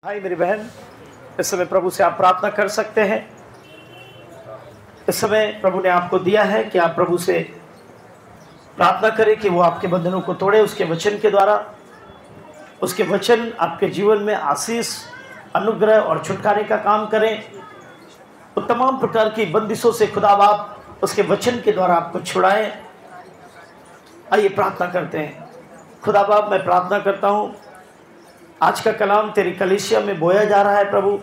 भाई मेरी बहन, इस समय प्रभु से आप प्रार्थना कर सकते हैं। इस समय प्रभु ने आपको दिया है कि आप प्रभु से प्रार्थना करें कि वो आपके बंधनों को तोड़े उसके वचन के द्वारा। उसके वचन आपके जीवन में आशीष, अनुग्रह और छुटकारे का काम करें। तो तमाम प्रकार की बंदिशों से खुदा बाप उसके वचन के द्वारा आपको छुड़ाएं। आइए प्रार्थना करते हैं। खुदा बाप, मैं प्रार्थना करता हूँ, आज का कलाम तेरी कलीसिया में बोया जा रहा है प्रभु,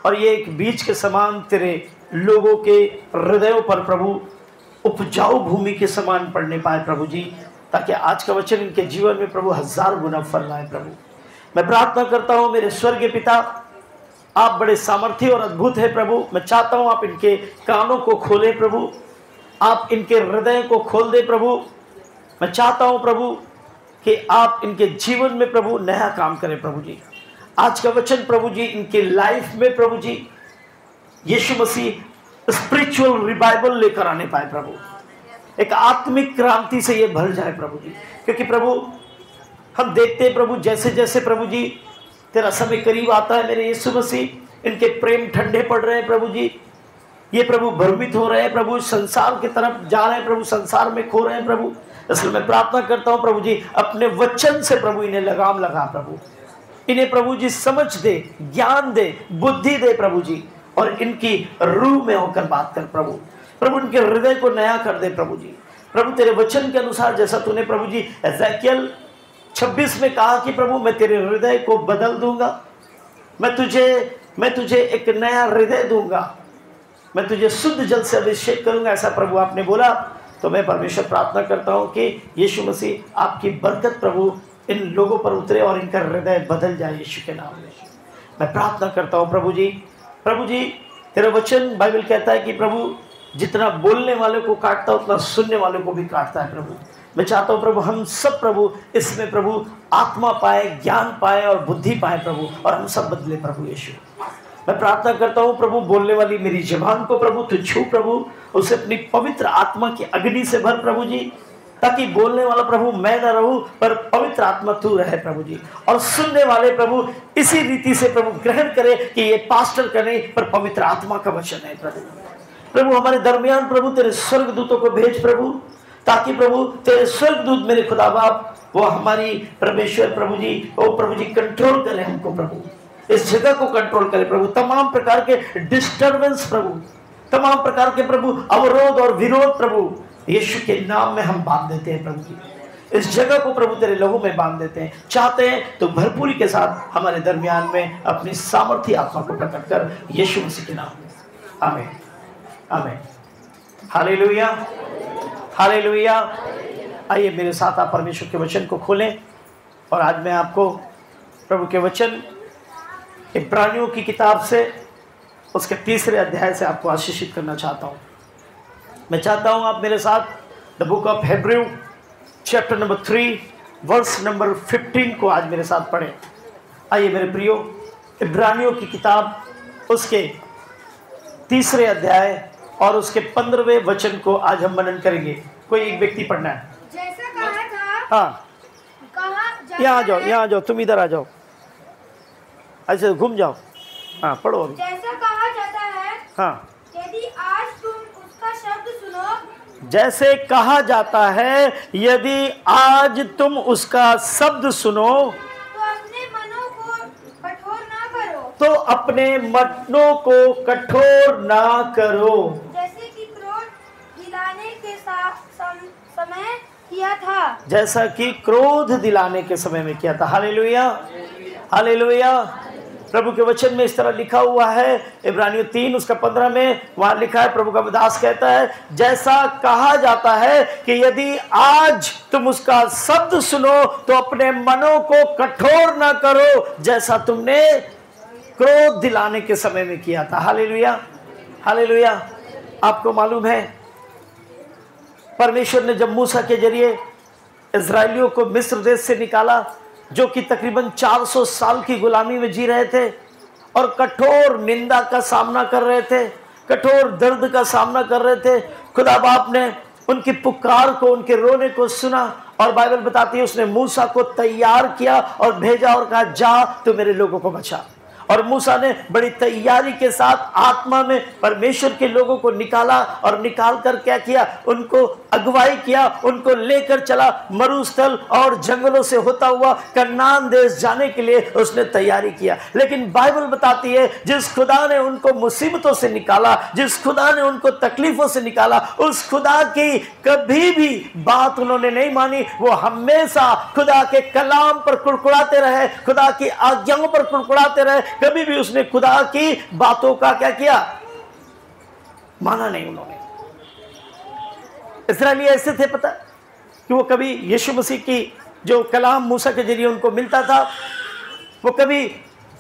और ये एक बीज के समान तेरे लोगों के हृदयों पर प्रभु उपजाऊ भूमि के समान पड़ने पाए प्रभु जी, ताकि आज का वचन इनके जीवन में प्रभु 1000 गुना फल लाए प्रभु। मैं प्रार्थना करता हूँ मेरे स्वर्गीय पिता, आप बड़े सामर्थी और अद्भुत है प्रभु। मैं चाहता हूँ आप इनके कानों को खोलें प्रभु, आप इनके हृदय को खोल दे प्रभु। मैं चाहता हूँ प्रभु कि आप इनके जीवन में प्रभु नया काम करें प्रभु जी। आज का वचन प्रभु जी इनके लाइफ में प्रभु जी यीशु मसीह स्पिरिचुअल रिवाइवल लेकर आने पाए प्रभु। एक आत्मिक क्रांति से ये भर जाए प्रभु जी, क्योंकि प्रभु हम देखते हैं प्रभु जैसे जैसे प्रभु जी तेरा समय करीब आता है मेरे यीशु मसीह, इनके प्रेम ठंडे पड़ रहे हैं प्रभु जी। ये प्रभु भ्रमित हो रहे हैं प्रभु, संसार की तरफ जा रहे हैं प्रभु, संसार में खो रहे हैं प्रभु। इसलिए मैं प्रार्थना करता हूँ प्रभु जी, अपने वचन से प्रभु इन्हें लगाम लगा प्रभु, इन्हें प्रभु जी समझ दे, ज्ञान दे, बुद्धि दे प्रभु जी, और इनकी रूह में होकर बात कर प्रभु। प्रभु इनके हृदय को नया कर दे प्रभु जी। प्रभु तेरे वचन के अनुसार जैसा तूने प्रभु जी एजेकियल 26 में कहा कि प्रभु मैं तेरे हृदय को बदल दूंगा, मैं तुझे एक नया हृदय दूंगा, मैं तुझे शुद्ध जल से अभिषेक करूंगा, ऐसा प्रभु आपने बोला। तो मैं परमेश्वर प्रार्थना करता हूँ कि यीशु मसीह आपकी बरकत प्रभु इन लोगों पर उतरे और इनका हृदय बदल जाए यीशु के नाम में। मैं प्रार्थना करता हूँ प्रभु जी तेरा वचन बाइबल कहता है कि प्रभु जितना बोलने वाले को काटता है उतना सुनने वाले को भी काटता है प्रभु। मैं चाहता हूँ प्रभु हम सब प्रभु इसमें प्रभु आत्मा पाए, ज्ञान पाए और बुद्धि पाए प्रभु, और हम सब बदले प्रभु यीशु। मैं प्रार्थना करता हूँ प्रभु बोलने वाली मेरी ज़बान को प्रभु तू छू प्रभु, उसे अपनी पवित्र आत्मा की अग्नि से भर प्रभु जी, ताकि बोलने वाला प्रभु मैं न रहूं पर पवित्र आत्मा तू रहे प्रभु जी, और सुनने वाले प्रभु इसी रीति से प्रभु ग्रहण करे कि ये पास्टर का नहीं पर पवित्र आत्मा का वचन है प्रभु। प्रभु हमारे दरमियान प्रभु तेरे स्वर्गदूतों को भेज प्रभु, ताकि प्रभु तेरे स्वर्गदूत मेरे खुदा बाप वो हमारी परमेश्वर प्रभु जी वो प्रभु जी कंट्रोल करे हमको प्रभु, इस जगह को कंट्रोल करे प्रभु। तमाम प्रकार के डिस्टर्बेंस प्रभु, तमाम प्रकार के प्रभु अवरोध और विरोध प्रभु यीशु के नाम में हम बांध देते हैं प्रभु जी। इस जगह को प्रभु तेरे लहू में बांध देते हैं। चाहते हैं तो भरपूरी के साथ हमारे दरमियान में अपनी सामर्थ्य आत्मा को प्रकट कर यीशु मसीह के नाम में। आमीन आमीन। Hallelujah hallelujah. आइए मेरे साथ आप परमेश्वर के वचन को खोलें, और आज मैं आपको प्रभु के वचन इब्रानियों की किताब से उसके 3 अध्याय से आपको आशीषित करना चाहता हूँ। मैं चाहता हूँ आप मेरे साथ the book of Hebrew chapter number 3 verse number 15 को आज मेरे साथ पढ़ें। आइए मेरे प्रियो, इब्रानियों की किताब उसके 3 अध्याय और उसके 15वें वचन को आज हम मनन करेंगे। कोई एक व्यक्ति पढ़ना है। जैसा कहा था, हाँ यहाँ आ जाओ, तुम इधर आ जाओ, ऐसे घूम जाओ। हाँ पढ़ो अभी। जैसा कहा जाता है, हाँ यदि आज तुम उसका शब्द सुनो, जैसे कहा जाता है यदि आज तुम उसका शब्द सुनो तो अपने मनों को कठोर ना करो, जैसे कि क्रोध दिलाने के समय किया था, जैसा कि क्रोध दिलाने के समय में किया था। Hallelujah hallelujah. प्रभु के वचन में इस तरह लिखा हुआ है, इब्रानियों 3 उसका 15 में वहां लिखा है, प्रभु का दास कहता है जैसा कहा जाता है कि यदि आज तुम उसका शब्द सुनो तो अपने मनों को कठोर ना करो, जैसा तुमने क्रोध दिलाने के समय में किया था। Hallelujah hallelujah. आपको मालूम है परमेश्वर ने जब मूसा के जरिए इजराइलियों को मिस्र देश से निकाला, जो कि तकरीबन 400 साल की गुलामी में जी रहे थे और कठोर निंदा का सामना कर रहे थे, कठोर दर्द का सामना कर रहे थे, खुदा बाप ने उनकी पुकार को, उनके रोने को सुना, और बाइबल बताती है उसने मूसा को तैयार किया और भेजा और कहा जा तू मेरे लोगों को बचा। और मूसा ने बड़ी तैयारी के साथ आत्मा में परमेश्वर के लोगों को निकाला और निकाल कर क्या किया, उनको अगुवाई किया, उनको लेकर चला मरुस्थल और जंगलों से होता हुआ कनान देश जाने के लिए उसने तैयारी किया। लेकिन बाइबल बताती है जिस खुदा ने उनको मुसीबतों से निकाला, जिस खुदा ने उनको तकलीफों से निकाला, उस खुदा की कभी भी बात उन्होंने नहीं मानी। वो हमेशा खुदा के कलाम पर कुड़कुड़ाते रहे, खुदा की आज्ञाओं पर कुड़कुड़ाते रहे। कभी भी उसने खुदा की बातों का क्या किया, माना नहीं उन्होंने। इस्राएली ऐसे थे, पता कि वो कभी यीशु मसीह की जो कलाम मूसा के जरिए उनको मिलता था, वो कभी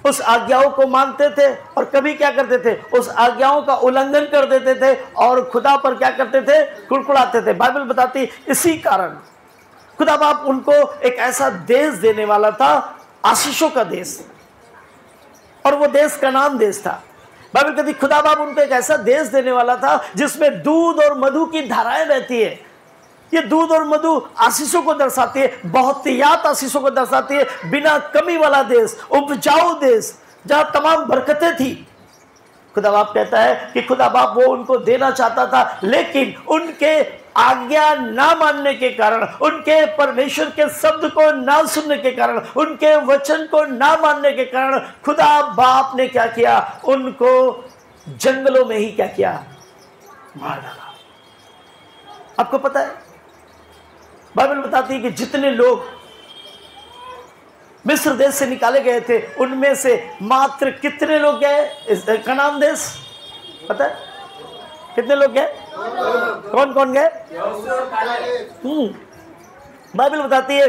उस आज्ञाओं को मानते थे और कभी क्या करते थे, उस आज्ञाओं का उल्लंघन कर देते थे और खुदा पर क्या करते थे, कुड़कुड़ाते थे। बाइबल बताती इसी कारण खुदा बाप उनको एक ऐसा देश देने वाला था, आशीषों का देश, और वो देश कनान देश था। बाइबल कहती खुदा बाप उनको एक ऐसा देश देने वाला था जिसमें दूध और मधु की धाराएं बहती है। ये दूध और मधु आशीषों को दर्शाती है, बहुतायत आशीषों को दर्शाती है, बिना कमी वाला देश, उपजाऊ देश, जहां तमाम बरकतें थी। खुदा बाप कहता है कि खुदा बाप वो उनको देना चाहता था, लेकिन उनके आज्ञा ना मानने के कारण, उनके परमेश्वर के शब्द को ना सुनने के कारण, उनके वचन को ना मानने के कारण खुदा बाप ने क्या किया, उनको जंगलों में ही क्या किया, मार डाला। आपको पता है बाइबल बताती है कि जितने लोग मिस्र देश से निकाले गए थे उनमें से मात्र कितने लोग गए कनान देश, पता है कितने लोग गए, कौन कौन गए? बाइबल बताती है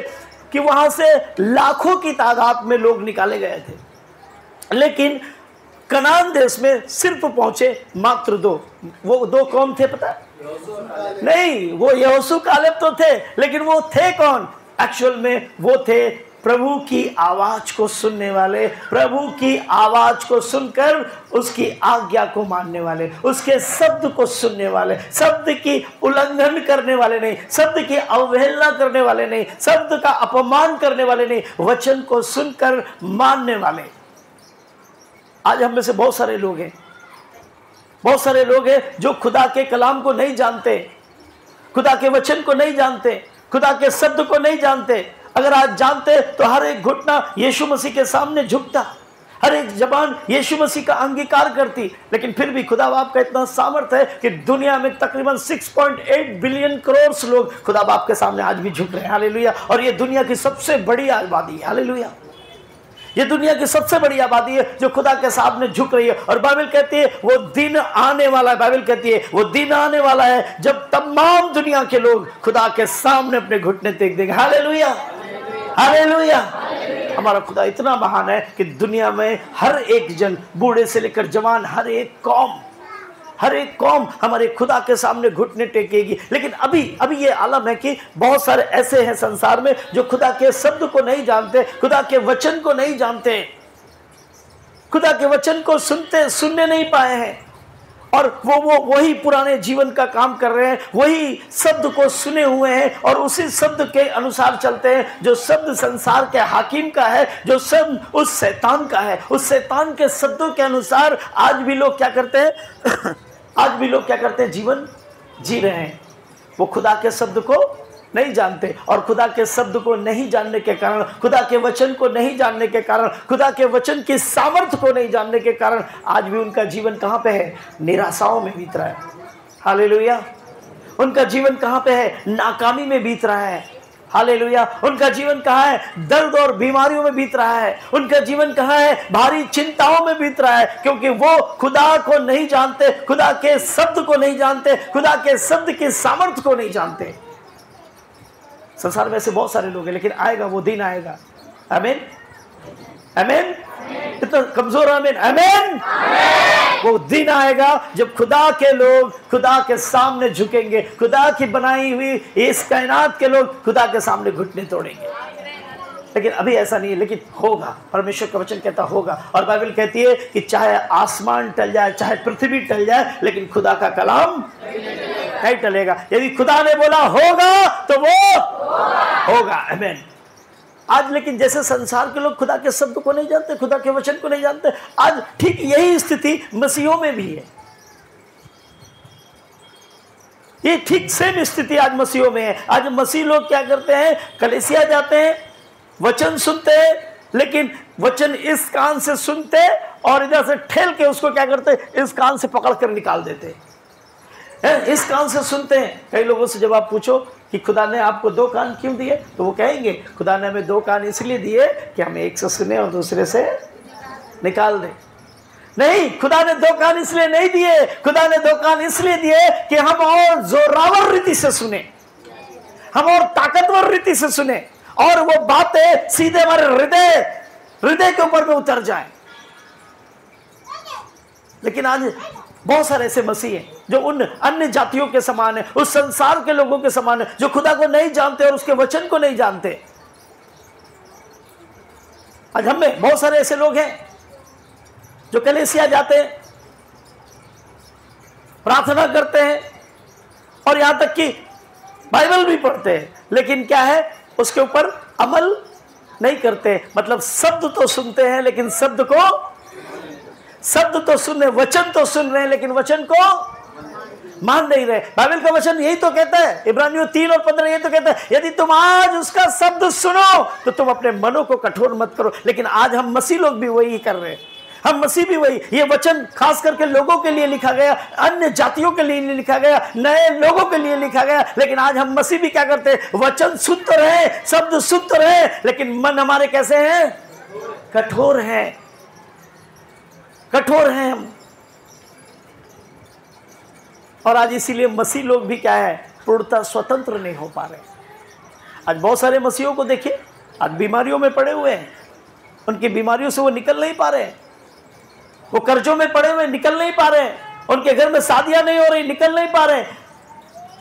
कि वहां से लाखों की तादाद में लोग निकाले गए थे, लेकिन कनान देश में सिर्फ पहुंचे मात्र दो। वो दो कौन थे पता है? नहीं, वो यहोशू कालेब तो थे, लेकिन वो थे कौन? एक्चुअल में वो थे प्रभु की आवाज को सुनने वाले, प्रभु की आवाज को सुनकर उसकी आज्ञा को मानने वाले, उसके शब्द को सुनने वाले, शब्द की उल्लंघन करने वाले नहीं, शब्द की अवहेलना करने वाले नहीं, शब्द का अपमान करने वाले नहीं, वचन को सुनकर मानने वाले। आज हम में से बहुत सारे लोग हैं, बहुत सारे लोग हैं जो खुदा के कलाम को नहीं जानते, खुदा के वचन को नहीं जानते, खुदा के शब्द को नहीं जानते। अगर आज जानते तो हर एक घुटना यीशु मसीह के सामने झुकता, हर एक जबान यीशु मसीह का अंगीकार करती। लेकिन फिर भी खुदा बाप का इतना सामर्थ्य है कि दुनिया में तकरीबन 6.8 बिलियन करोड़ लोग खुदा बाप के सामने आज भी झुक रहे हैं। हालेलुया। और ये दुनिया की सबसे बड़ी आबादी है। हालेलुया। ये दुनिया की सबसे बड़ी आबादी है जो खुदा के सामने झुक रही है। और बाइबल कहती है वो दिन आने वाला है, बाइबल कहती है वो दिन आने वाला है जब तमाम दुनिया के लोग खुदा के सामने अपने घुटने टेक देंगे। Hallelujah, hallelujah. हमारा खुदा इतना महान है कि दुनिया में हर एक जन, बूढ़े से लेकर जवान, हर एक कौम हमारे खुदा के सामने घुटने टेकेगी। लेकिन अभी ये आलम है कि बहुत सारे ऐसे हैं संसार में जो खुदा के शब्द को नहीं जानते, खुदा के वचन को नहीं जानते, खुदा के वचन को सुनने नहीं पाए हैं, और वो वही पुराने जीवन का काम कर रहे हैं, वही शब्द को सुने हुए हैं और उसी शब्द के अनुसार चलते हैं जो शब्द संसार के हाकिम का है, जो शब्द उस शैतान का है। उस शैतान के शब्दों के अनुसार आज भी लोग क्या करते हैं आज भी लोग क्या करते हैं, जीवन जी रहे हैं। वो खुदा के शब्द को नहीं जानते, और खुदा के शब्द को नहीं जानने के कारण, खुदा के वचन को नहीं जानने के कारण, खुदा के वचन की सामर्थ्य को नहीं जानने के कारण आज भी उनका जीवन कहाँ पे है? निराशाओं में बीत रहा है। हालेलुया। उनका जीवन कहाँ पे है? नाकामी में बीत रहा है। हालेलुया। उनका जीवन कहाँ है? दर्द और बीमारियों में बीत रहा है। उनका जीवन कहाँ है? भारी चिंताओं में बीत रहा है, क्योंकि वो खुदा को नहीं जानते, खुदा के शब्द को नहीं जानते, खुदा के शब्द की सामर्थ्य को नहीं जानते। संसार में ऐसे बहुत सारे लोग हैं, लेकिन आएगा वो दिन आएगा। आमीन, आमीन। इतना कमजोर आमीन, आमीन। वो दिन आएगा जब खुदा के लोग खुदा के सामने झुकेंगे, खुदा की बनाई हुई इस कायनात के लोग खुदा के सामने घुटने तोड़ेंगे। लेकिन अभी ऐसा नहीं है, लेकिन होगा। परमेश्वर का वचन कहता होगा, और बाइबल कहती है कि चाहे आसमान टल जाए, चाहे पृथ्वी टल जाए, लेकिन खुदा का कलाम नहीं टलेगा। यदि खुदा ने बोला होगा तो वो होगा। आमीन। आज लेकिन जैसे संसार के लोग खुदा के शब्द को नहीं जानते, खुदा के वचन को नहीं जानते, आज ठीक यही स्थिति मसीहों में भी है। ये ठीक सेम स्थिति आज मसीहों में है। आज मसीह लोग क्या करते हैं, कलीसिया जाते हैं, वचन सुनते हैं, लेकिन वचन इस कान से सुनते और इधर से ठेल के उसको क्या करते हैं, इस कान से पकड़ कर निकाल देते हैं। इस कान से सुनते हैं। कई लोगों से जब आप पूछो कि खुदा ने आपको 2 कान क्यों दिए, तो वो कहेंगे खुदा ने हमें 2 कान इसलिए दिए कि हम एक से सुने और दूसरे से निकाल दें। नहीं, खुदा ने 2 कान इसलिए नहीं दिए, खुदा ने 2 कान इसलिए दिए कि हम और जोरावर रीति से सुने, हम और ताकतवर रीति से सुने, और वो बातें सीधे हमारे हृदय के ऊपर में उतर जाए। लेकिन आज बहुत सारे ऐसे मसीह हैं जो उन अन्य जातियों के समान है, उस संसार के लोगों के समान है, जो खुदा को नहीं जानते और उसके वचन को नहीं जानते। आज हम में बहुत सारे ऐसे लोग हैं जो कलीसिया जाते हैं, प्रार्थना करते हैं और यहां तक कि बाइबल भी पढ़ते हैं, लेकिन क्या है, उसके ऊपर अमल नहीं करते। मतलब शब्द तो सुनते हैं लेकिन शब्द तो सुन रहे, वचन तो सुन रहे हैं लेकिन वचन को मान नहीं रहे। बाइबल का वचन यही तो कहता है, इब्रानियों 3 और 15 यही तो कहता है, यदि तुम आज उसका शब्द सुनो तो तुम अपने मनों को कठोर मत करो। लेकिन आज हम मसीह लोग भी वही कर रहे हैं, हम मसीह भी वही। ये वचन खास करके लोगों के लिए लिखा गया, अन्य जातियों के लिए लिखा गया, नए लोगों के लिए लिखा गया। लेकिन आज हम मसीह भी क्या करते हैं, वचन सुन तो रहे, शब्द सुन तो रहे, लेकिन मन हमारे कैसे हैं, कठोर हैं, कठोर हैं हम। और आज इसीलिए मसीह लोग भी क्या है, पूर्णतः स्वतंत्र नहीं हो पा रहे। आज बहुत सारे मसीहों को देखिए, आज बीमारियों में पड़े हुए हैं, उनकी बीमारियों से वो निकल नहीं पा रहे, वो कर्जों में पड़े हुए निकल नहीं पा रहे, उनके घर में शादियां नहीं हो रही, निकल नहीं पा रहे,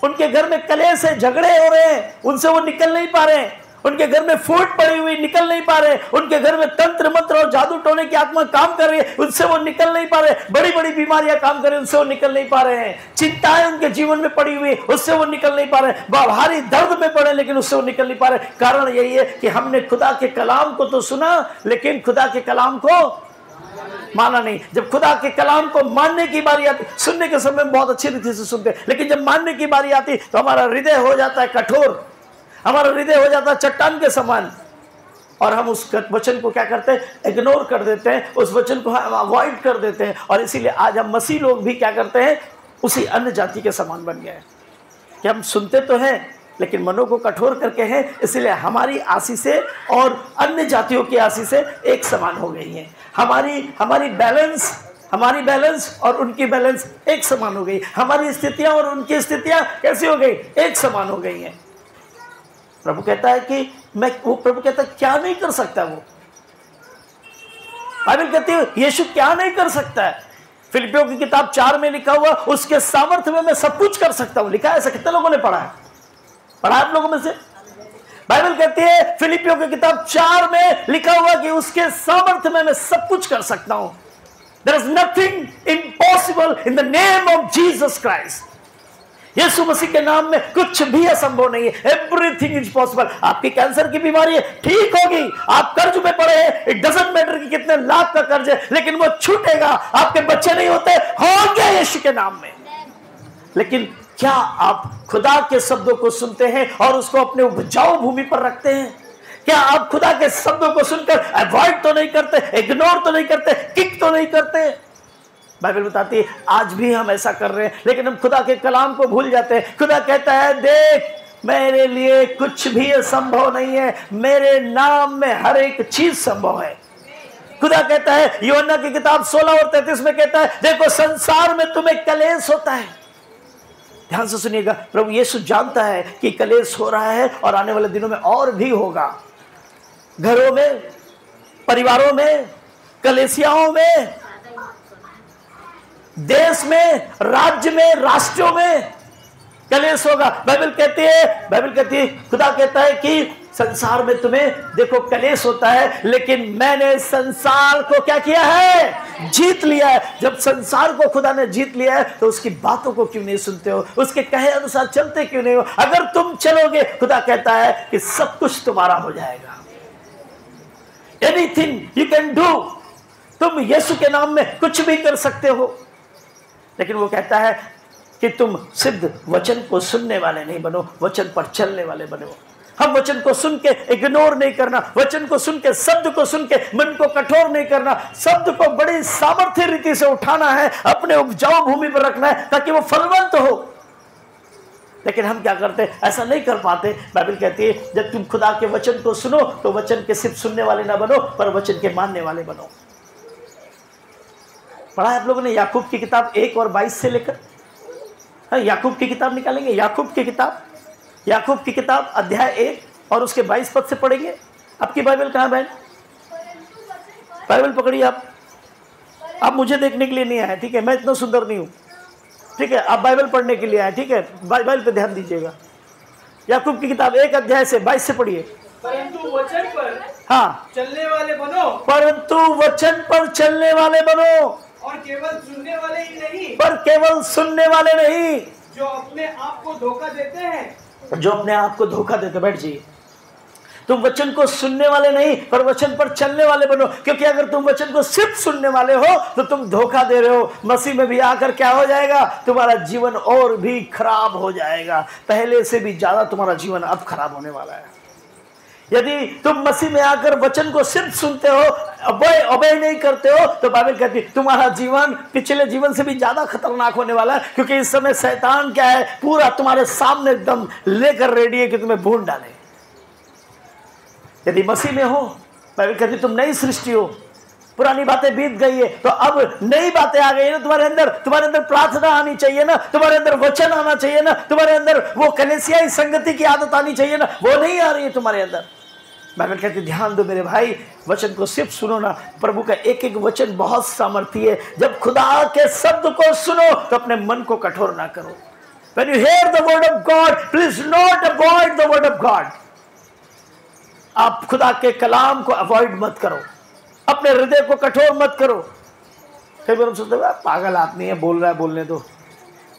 उनके घर में कलेश है, झगड़े हो रहे हैं, उनसे वो निकल नहीं पा रहे, उनके घर में फूट पड़ी हुई, निकल नहीं पा रहे, उनके घर में तंत्र मंत्र और जादू टोने की आत्मा काम कर रही है, उनसे वो निकल नहीं पा रहे, बड़ी बड़ी बीमारियां काम कर रही है, उनसे वो निकल नहीं पा रहे हैं, चिंताएं उनके जीवन में पड़ी हुई, उससे वो निकल नहीं पा रहे, भारी दर्द में पड़े लेकिन उससे वो निकल नहीं पा रहे। कारण यही है कि हमने खुदा के कलाम को तो सुना लेकिन खुदा के कलाम को माना नहीं। जब खुदा के कलाम को मानने की बारी आती, सुनने के समय बहुत अच्छी रीति से सुनते, लेकिन जब मानने की बारी आती तो हमारा हृदय हो जाता है कठोर, हमारा हृदय हो जाता है चट्टान के समान, और हम उस वचन को क्या करते हैं, इग्नोर कर देते हैं, उस वचन को हम अवॉइड कर देते हैं। और इसीलिए आज हम मसीह लोग भी क्या करते हैं, उसी अन्य जाति के समान बन गए कि हम सुनते तो हैं लेकिन मनों को कठोर करके हैं। इसलिए हमारी आशीषें और अन्य जातियों की आशीषें एक समान हो गई हैं। हमारी बैलेंस और उनकी बैलेंस एक समान हो गई। हमारी स्थितियां और उनकी स्थितियां कैसी हो गई, एक समान हो गई हैं। प्रभु कहता है कि प्रभु कहता है क्या नहीं कर सकता वो, बाइबल कहती है यीशु क्या नहीं कर सकता है। फिलिपियों की किताब 4 में लिखा हुआ, उसके सामर्थ्य में मैं सब कुछ कर सकता हूं। लिखा है, ऐसा कितने लोगों ने पढ़ा है, पढ़ा आप लोगों में से? बाइबल कहती है फिलिपियों की किताब 4 में लिखा हुआ कि उसके सामर्थ्य में मैं सब कुछ कर सकता हूं। There is nothing impossible in the name of Jesus Christ. यीशु मसीह के नाम में कुछ भी असंभव नहीं है। Everything is possible. आपकी कैंसर की बीमारी है, ठीक होगी। आप कर्ज में पड़े हैं, इट डजंट मैटर कि कितने लाख का कर्ज है, लेकिन वो छूटेगा। आपके बच्चे नहीं होते, होंगे यीशु के नाम में। लेकिन क्या आप खुदा के शब्दों को सुनते हैं और उसको अपने उपजाऊ भूमि पर रखते हैं? क्या आप खुदा के शब्दों को सुनकर अवॉइड तो नहीं करते, इग्नोर तो नहीं करते, किक तो नहीं करते? बाइबल बताती है आज भी हम ऐसा कर रहे हैं, लेकिन हम खुदा के कलाम को भूल जाते हैं। खुदा कहता है देख, मेरे लिए कुछ भी असंभव नहीं है, मेरे नाम में हर एक चीज संभव है। खुदा कहता है यूहन्ना की किताब 16 और 33 में कहता है देखो संसार में तुम्हें कलेश होता है। ध्यान से सुनिएगा, प्रभु यीशु जानता है कि कलेश हो रहा है और आने वाले दिनों में और भी होगा। घरों में, परिवारों में, कलेसियाओं में, देश में, राज्य में, राष्ट्रों में कलेश होगा। बाइबल कहती है खुदा कहता है कि संसार में तुम्हें देखो कलेश होता है, लेकिन मैंने संसार को क्या किया है, जीत लिया है। जब संसार को खुदा ने जीत लिया है तो उसकी बातों को क्यों नहीं सुनते हो, उसके कहे अनुसार चलते क्यों नहीं हो? अगर तुम चलोगे, खुदा कहता है कि सब कुछ तुम्हारा हो जाएगा। एनीथिंग यू कैन डू, तुम यीशु के नाम में कुछ भी कर सकते हो। लेकिन वो कहता है कि तुम सिद्ध वचन को सुनने वाले नहीं बनो, वचन पर चलने वाले बनो। हम वचन को सुन के इग्नोर नहीं करना, वचन को सुन के, शब्द को सुन के मन को कठोर नहीं करना, शब्द को बड़ी सामर्थ्य रीति से उठाना है, अपने उपजाऊ भूमि पर रखना है ताकि वो फलवंत हो। लेकिन हम क्या करते हैं, ऐसा नहीं कर पाते। बाइबल कहती है जब तुम खुदा के वचन को सुनो तो वचन के सिर्फ सुनने वाले ना बनो, पर वचन के मानने वाले बनो। पढ़ा है आप लोगों ने याकूब की किताब 1 और 22 से लेकर, याकूब की किताब निकालेंगे, याकूब की किताब, याकूब की किताब अध्याय 1 और उसके 22 पद से पढ़ेंगे। आपकी बाइबल कहाँ बहन? बाइबल पकड़िए आप मुझे देखने के लिए नहीं आए, ठीक है? मैं इतना सुंदर नहीं हूँ, ठीक है? आप बाइबल पढ़ने के लिए आए, ठीक है? बाइबल पे ध्यान दीजिएगा। याकूब की किताब 1 अध्याय से 22 से पढ़िए। परंतु वचन पर हाँ, चलने वाले बनो, परंतु वचन पर चलने वाले बनो, और केवल सुनने वाले ही नहीं, पर केवल सुनने वाले नहीं, जो अपने आप को धोखा देते हैं, जो अपने आप को धोखा देते। बैठ जाइए। तुम वचन को सुनने वाले नहीं पर वचन पर चलने वाले बनो, क्योंकि अगर तुम वचन को सिर्फ सुनने वाले हो तो तुम धोखा दे रहे हो। मसीह में भी आकर क्या हो जाएगा, तुम्हारा जीवन और भी खराब हो जाएगा, पहले से भी ज्यादा तुम्हारा जीवन अब खराब होने वाला है। यदि तुम मसीह में आकर वचन को सिर्फ सुनते हो, obey नहीं करते हो, तो बाइबल कहती है तुम्हारा जीवन पिछले जीवन से भी ज्यादा खतरनाक होने वाला है, क्योंकि इस समय शैतान क्या है, पूरा तुम्हारे सामने एकदम लेकर रेडी है कि तुम्हें भून डाले। यदि मसीह में हो, बाइबल कहती तुम नई सृष्टि हो, पुरानी बातें बीत गई है तो अब नई बातें आ गई है ना तुम्हारे अंदर प्रार्थना आनी चाहिए ना, तुम्हारे अंदर वचन आना चाहिए ना, तुम्हारे अंदर वो कलीसियाई संगति की आदत आनी चाहिए ना, वो नहीं आ रही है तुम्हारे अंदर। बाइबल कहती ध्यान दो मेरे भाई, वचन को सिर्फ सुनो ना, प्रभु का एक एक वचन बहुत सामर्थी है। जब खुदा के शब्द को सुनो तो अपने मन को कठोर ना करो। When you hear the word of God, please not avoid the word of God. आप खुदा के कलाम को अवॉइड मत करो, अपने हृदय को कठोर मत करो। कई बार हम सोचते हैं पागल आदमी है, बोल रहा है, बोलने दो,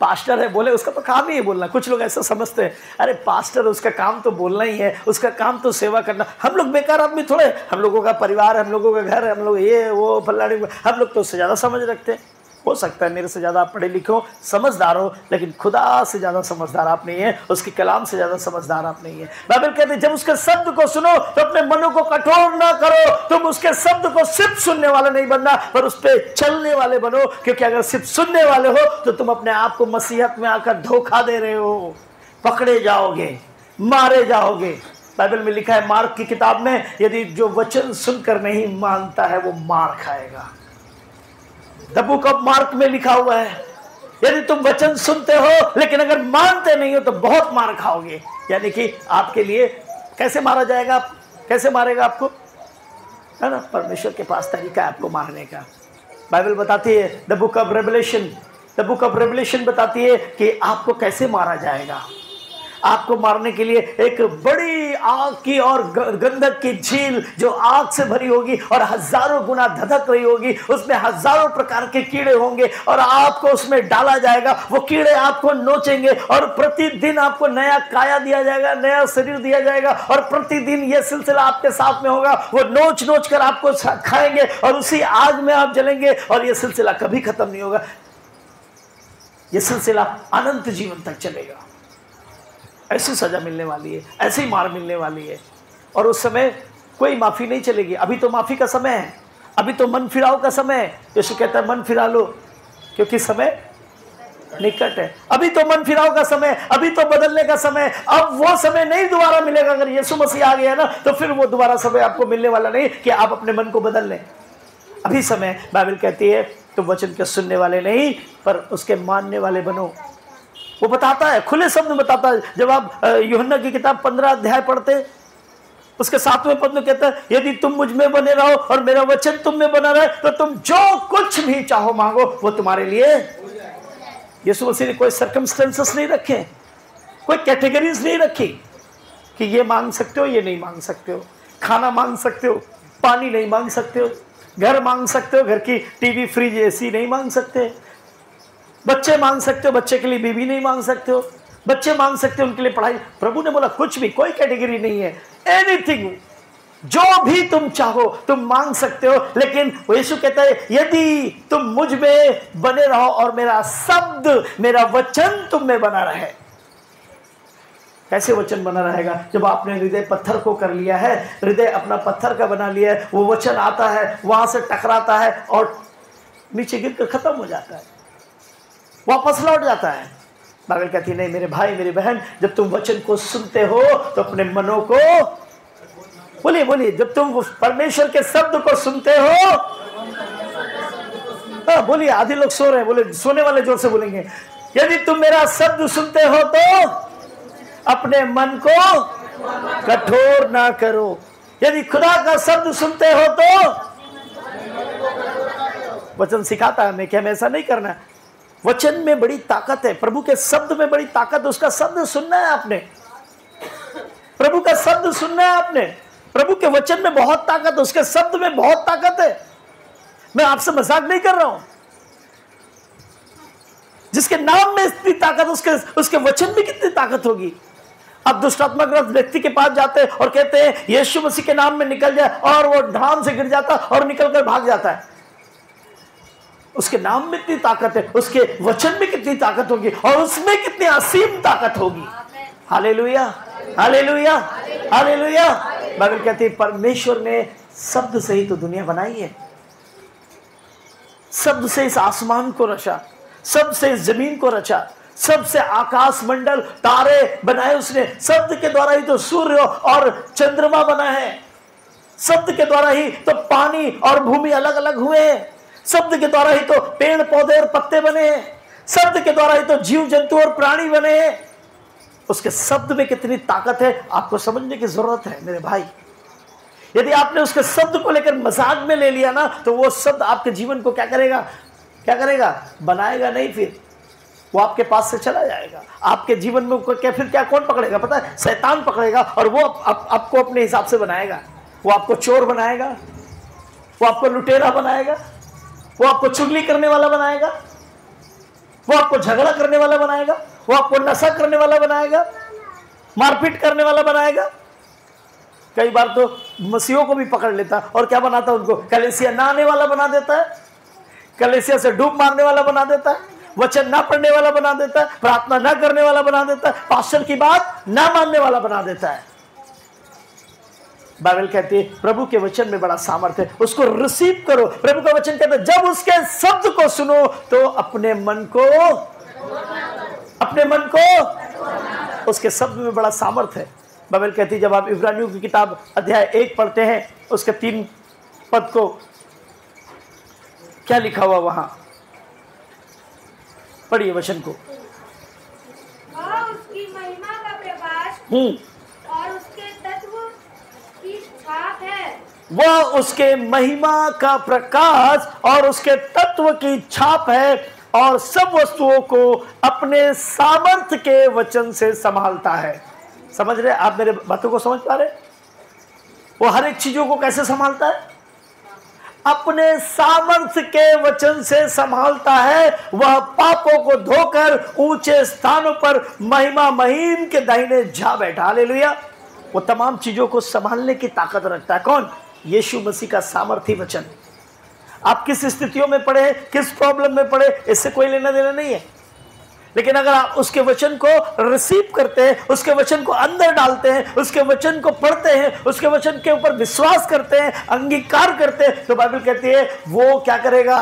पास्टर है बोले, उसका तो काम ही है बोलना। कुछ लोग ऐसा समझते हैं, अरे पास्टर उसका काम तो बोलना ही है, उसका काम तो सेवा करना। हम लोग बेकार आदमी थोड़े, हम लोगों का परिवार है, हम लोगों का घर है, हम लोग ये वो फलाने, हम लोग तो उससे ज़्यादा समझ रखते हैं। हो सकता है मेरे से ज़्यादा आप पढ़े लिखे हो, समझदार हो, लेकिन खुदा से ज़्यादा समझदार आप नहीं है, उसके कलाम से ज़्यादा समझदार आप नहीं है। बाइबल कहते हैं जब उसके शब्द को सुनो तो अपने मनों को कठोर ना करो। तुम उसके शब्द को सिर्फ सुनने वाले नहीं बनना, पर उस पर चलने वाले बनो, क्योंकि अगर सिर्फ सुनने वाले हो तो तुम अपने आप को मसीहत में आकर धोखा दे रहे हो, पकड़े जाओगे, मारे जाओगे। बाइबल में लिखा है मार्क की किताब में, यदि जो वचन सुनकर नहीं मानता है वो मार खाएगा। द बुक ऑफ मार्क में लिखा हुआ है, यदि तुम वचन सुनते हो लेकिन अगर मानते नहीं हो तो बहुत मार खाओगे। यानी कि आपके लिए कैसे मारा जाएगा, कैसे मारेगा आपको, है ना? परमेश्वर के पास तरीका है आपको मारने का। बाइबल बताती है, द बुक ऑफ रेवलेशन बताती है कि आपको कैसे मारा जाएगा। आपको मारने के लिए एक बड़ी आग की और गंधक की झील जो आग से भरी होगी और हजारों गुना धधक रही होगी, उसमें हजारों प्रकार के कीड़े होंगे और आपको उसमें डाला जाएगा। वो कीड़े आपको नोचेंगे और प्रतिदिन आपको नया काया दिया जाएगा, नया शरीर दिया जाएगा, और प्रतिदिन ये सिलसिला आपके साथ में होगा। वो नोच नोच कर आपको खाएंगे और उसी आग में आप जलेंगे, और ये सिलसिला कभी खत्म नहीं होगा। ये सिलसिला अनंत जीवन तक चलेगा। ऐसी सजा मिलने वाली है, ऐसी मार मिलने वाली है, और उस समय कोई माफ़ी नहीं चलेगी। अभी तो माफ़ी का समय है, अभी तो मन फिराव का समय है। यीशु कहता है मन फिरा लो क्योंकि समय निकट है। अभी तो मन फिराव का समय, अभी तो बदलने का समय। अब वो समय नहीं दोबारा मिलेगा। अगर यीशु मसीह आ गया ना तो फिर वो दोबारा समय आपको मिलने वाला नहीं कि आप अपने मन को बदल लें। अभी समय, बाइबल कहती है तुम वचन के सुनने वाले नहीं पर उसके मानने वाले बनो। वो बताता है, खुले शब्द में बताता है। जब आप यूहन्ना की किताब 15 अध्याय पढ़ते, उसके 7वें पद में कहता है यदि तुम मुझ में बने रहो और मेरा वचन तुम में बना रहे तो तुम जो कुछ भी चाहो मांगो वो तुम्हारे लिए। यीशु मसीह ने कोई सर्कमस्टेंसेस नहीं रखे, कोई कैटेगरीज नहीं रखी कि ये मांग सकते हो, ये नहीं मांग सकते हो। खाना मांग सकते हो, पानी नहीं मांग सकते हो। घर मांग सकते हो, घर की टीवी फ्रिज एसी नहीं मांग सकते। बच्चे मांग सकते हो, बच्चे के लिए बीवी नहीं मांग सकते हो। बच्चे मांग सकते हो, उनके लिए पढ़ाई। प्रभु ने बोला कुछ भी, कोई कैटेगरी नहीं है। एनीथिंग जो भी तुम चाहो तुम मांग सकते हो। लेकिन यीशु कहता है यदि तुम मुझ में बने रहो और मेरा शब्द, मेरा वचन तुम में बना रहे। कैसे वचन बना रहेगा? जब आपने हृदय पत्थर को कर लिया है, हृदय अपना पत्थर का बना लिया है, वो वचन आता है, वहां से टकराता है और नीचे गिर कर खत्म हो जाता है, वापस लौट जाता है। बाइबल कहती है नहीं मेरे भाई मेरी बहन, जब तुम वचन को सुनते हो तो अपने मनों को, बोलिए बोलिए, जब तुम परमेश्वर के शब्द को सुनते हो, बोलिए, आधे लोग सो रहे हैं, बोले सोने वाले जोर से बोलेंगे, यदि तुम मेरा शब्द सुनते हो तो अपने मन को कठोर ना करो। यदि खुदा का शब्द सुनते हो तो, वचन सिखाता है हमें कि हमें ऐसा नहीं करना है। वचन में बड़ी ताकत है, प्रभु के शब्द में बड़ी ताकत है। उसका शब्द सुनना है आपने, प्रभु का शब्द सुनना है आपने। प्रभु के वचन में बहुत ताकत है, उसके शब्द में बहुत ताकत है। मैं आपसे मजाक नहीं कर रहा हूं। जिसके नाम में इतनी ताकत, उसके वचन में कितनी ताकत होगी। आप दुष्टात्माग्रस्त व्यक्ति के पास जाते हैं और कहते हैं यीशु मसीह के नाम में निकल जाए, और वो ढाम से गिर जाता और निकल कर भाग जाता है। उसके नाम में इतनी ताकत है, उसके वचन में कितनी ताकत होगी और उसमें कितनी असीम ताकत होगी। Hallelujah, hallelujah, hallelujah. बाइबल कहती है परमेश्वर ने शब्द से ही तो दुनिया बनाई है। शब्द से इस आसमान को रचा, शब्द से इस जमीन को रचा, शब्द से आकाश मंडल तारे बनाए उसने। शब्द के द्वारा ही तो सूर्य और चंद्रमा बना है। शब्द के द्वारा ही तो पानी और भूमि अलग अलग हुए हैं। शब्द के द्वारा ही तो पेड़ पौधे और पत्ते बने हैं। शब्द के द्वारा ही तो जीव जंतु और प्राणी बने हैं। उसके शब्द में कितनी ताकत है आपको समझने की जरूरत है मेरे भाई। यदि आपने उसके शब्द को लेकर मजाक में ले लिया ना, तो वो शब्द आपके जीवन को क्या करेगा? क्या करेगा? बनाएगा नहीं, फिर वो आपके पास से चला जाएगा। आपके जीवन में फिर क्या कौन पकड़ेगा? पता है, शैतान पकड़ेगा और वो आपको अपने हिसाब से बनाएगा। वो आपको चोर बनाएगा, वो आपको लुटेरा बनाएगा, वो आपको चुगली करने वाला बनाएगा, वो आपको झगड़ा करने वाला बनाएगा, वो आपको नशा करने वाला बनाएगा, मारपीट करने वाला बनाएगा। कई बार तो मसीहों को भी पकड़ लेता और क्या बनाता है? उनको कलीसिया ना आने वाला बना देता है, कलीसिया से डूब मारने वाला बना देता है, वचन ना पढ़ने वाला बना देता है, प्रार्थना ना करने वाला बना देता है, पास्टर की बात ना मानने वाला बना देता है। बाइबल कहती है प्रभु के वचन में बड़ा सामर्थ्य है, उसको रिसीव करो। प्रभु का वचन कहता है जब उसके शब्द को सुनो तो अपने मन को उसके शब्द में बड़ा सामर्थ्य है। बाइबल कहती है जब आप इब्रानियों की किताब अध्याय 1 पढ़ते हैं, उसके 3 पद को क्या लिखा हुआ वहां पढ़िए वचन को। वह उसकी महिमा का प्रकाश और उसके तत्व की छाप है। वह उसके महिमा का प्रकाश और उसके तत्व की छाप है और सब वस्तुओं को अपने सामर्थ्य के वचन से संभालता है। समझ रहे आप? मेरे बातों को समझ पा रहे? वो हर एक चीजों को कैसे संभालता है? अपने सामर्थ्य के वचन से संभालता है। वह पापों को धोकर ऊंचे स्थानों पर महिमा महीन के दाहिने जा बैठा। हालेलुया। वो तमाम चीजों को संभालने की ताकत रखता है। कौन? यीशु मसीह का सामर्थी वचन। आप किस स्थितियों में पड़े, किस प्रॉब्लम में पड़े, इससे कोई लेना देना नहीं है। लेकिन अगर आप उसके वचन को रिसीव करते हैं, उसके वचन को अंदर डालते हैं, उसके वचन को पढ़ते हैं, उसके वचन के ऊपर विश्वास करते हैं, अंगीकार करते हैं, तो बाइबल कहती है वो क्या करेगा?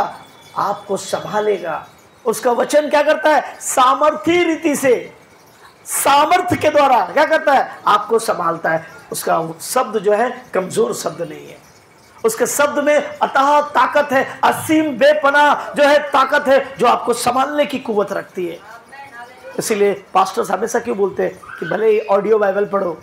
आपको संभालेगा। उसका वचन क्या करता है? सामर्थी रीति से, सामर्थ्य के द्वारा क्या करता है? आपको संभालता है। उसका शब्द जो है कमजोर शब्द नहीं है। उसके शब्द में अथाह ताकत है, असीम बेपनाह जो है ताकत है, जो आपको संभालने की कुव्वत रखती है। इसीलिए पास्टर्स हमेशा क्यों बोलते हैं कि भले ही ऑडियो बाइबल पढ़ो,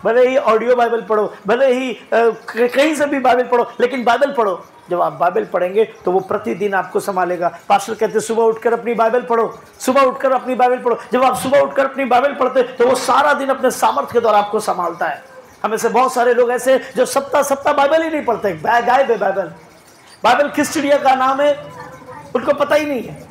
भले ही ऑडियो बाइबल पढ़ो, भले ही कहीं से भी बाइबल पढ़ो, लेकिन बाइबल पढ़ो। जब आप बाइबल पढ़ेंगे तो वो प्रतिदिन आपको संभालेगा। पास्टर कहते हैं सुबह उठकर अपनी बाइबल पढ़ो, सुबह उठकर अपनी बाइबल पढ़ो। जब आप सुबह उठकर अपनी बाइबल पढ़ते तो वो सारा दिन अपने सामर्थ्य के द्वारा आपको संभालता है। हमें से बहुत सारे लोग ऐसे जो सप्ताह बाइबल ही नहीं पढ़ते, गायब है बाइबल किस चिड़िया का नाम है उनको पता ही नहीं है।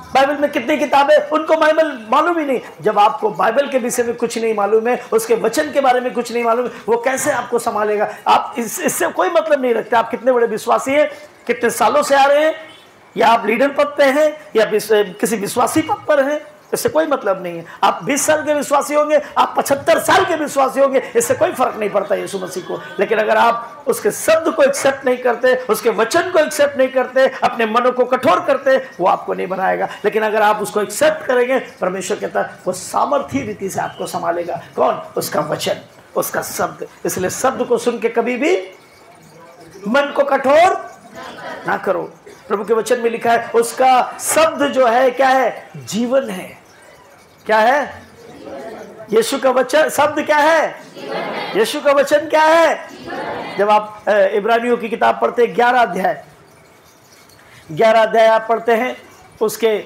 बाइबल में कितनी किताबें, उनको बाइबल मालूम ही नहीं। जब आपको बाइबल के विषय में कुछ नहीं मालूम है, उसके वचन के बारे में कुछ नहीं मालूम है, वो कैसे आपको संभालेगा? आप इससे कोई मतलब नहीं रखते आप कितने बड़े विश्वासी हैं, कितने सालों से आ रहे हैं, या आप लीडर पद पे हैं या किसी विश्वासी पद पर हैं, इससे कोई मतलब नहीं है। आप 20 साल के विश्वासी होंगे, आप 75 साल के विश्वासी होंगे, इससे कोई फर्क नहीं पड़ता यीशु मसीह को। लेकिन अगर आप उसके शब्द को एक्सेप्ट नहीं करते, उसके वचन को एक्सेप्ट नहीं करते, अपने मनों को कठोर करते, वो आपको नहीं बनाएगा। लेकिन अगर आप उसको एक्सेप्ट करेंगे, परमेश्वर कहता है वो सामर्थी रीति से आपको संभालेगा। कौन? उसका वचन, उसका शब्द। इसलिए शब्द को सुन के कभी भी मन को कठोर ना करो। प्रभु के वचन में लिखा है उसका शब्द जो है क्या है? जीवन है। क्या है? यीशु का वचन शब्द क्या है? यीशु का वचन क्या है? जब आप इब्रानियों की किताब पढ़ते हैं 11 अध्याय आप पढ़ते हैं, उसके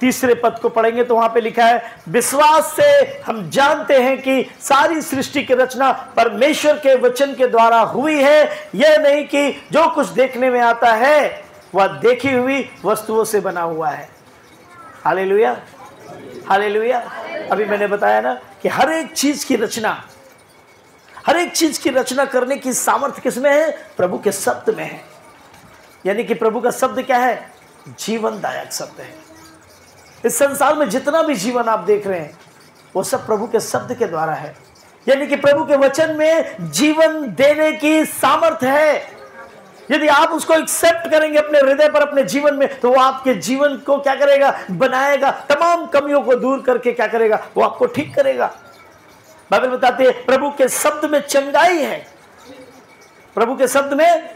3 पद को पढ़ेंगे तो वहां पे लिखा है विश्वास से हम जानते हैं कि सारी सृष्टि की रचना परमेश्वर के वचन के द्वारा हुई है। यह नहीं कि जो कुछ देखने में आता है वह देखी हुई वस्तुओं से बना हुआ है। Hallelujah, hallelujah. अभी मैंने बताया ना कि हर एक चीज की रचना करने की सामर्थ्य किसमें है? प्रभु के शब्द में है। यानी कि प्रभु का शब्द क्या है? जीवनदायक शब्द है। इस संसार में जितना भी जीवन आप देख रहे हैं वो सब प्रभु के शब्द के द्वारा है। यानी कि प्रभु के वचन में जीवन देने की सामर्थ्य है। यदि आप उसको एक्सेप्ट करेंगे अपने हृदय पर, अपने जीवन में, तो वो आपके जीवन को क्या करेगा? बनाएगा। तमाम कमियों को दूर करके क्या करेगा? वो आपको ठीक करेगा। बाइबल बताते हैं प्रभु के शब्द में चंगाई है। प्रभु के शब्द में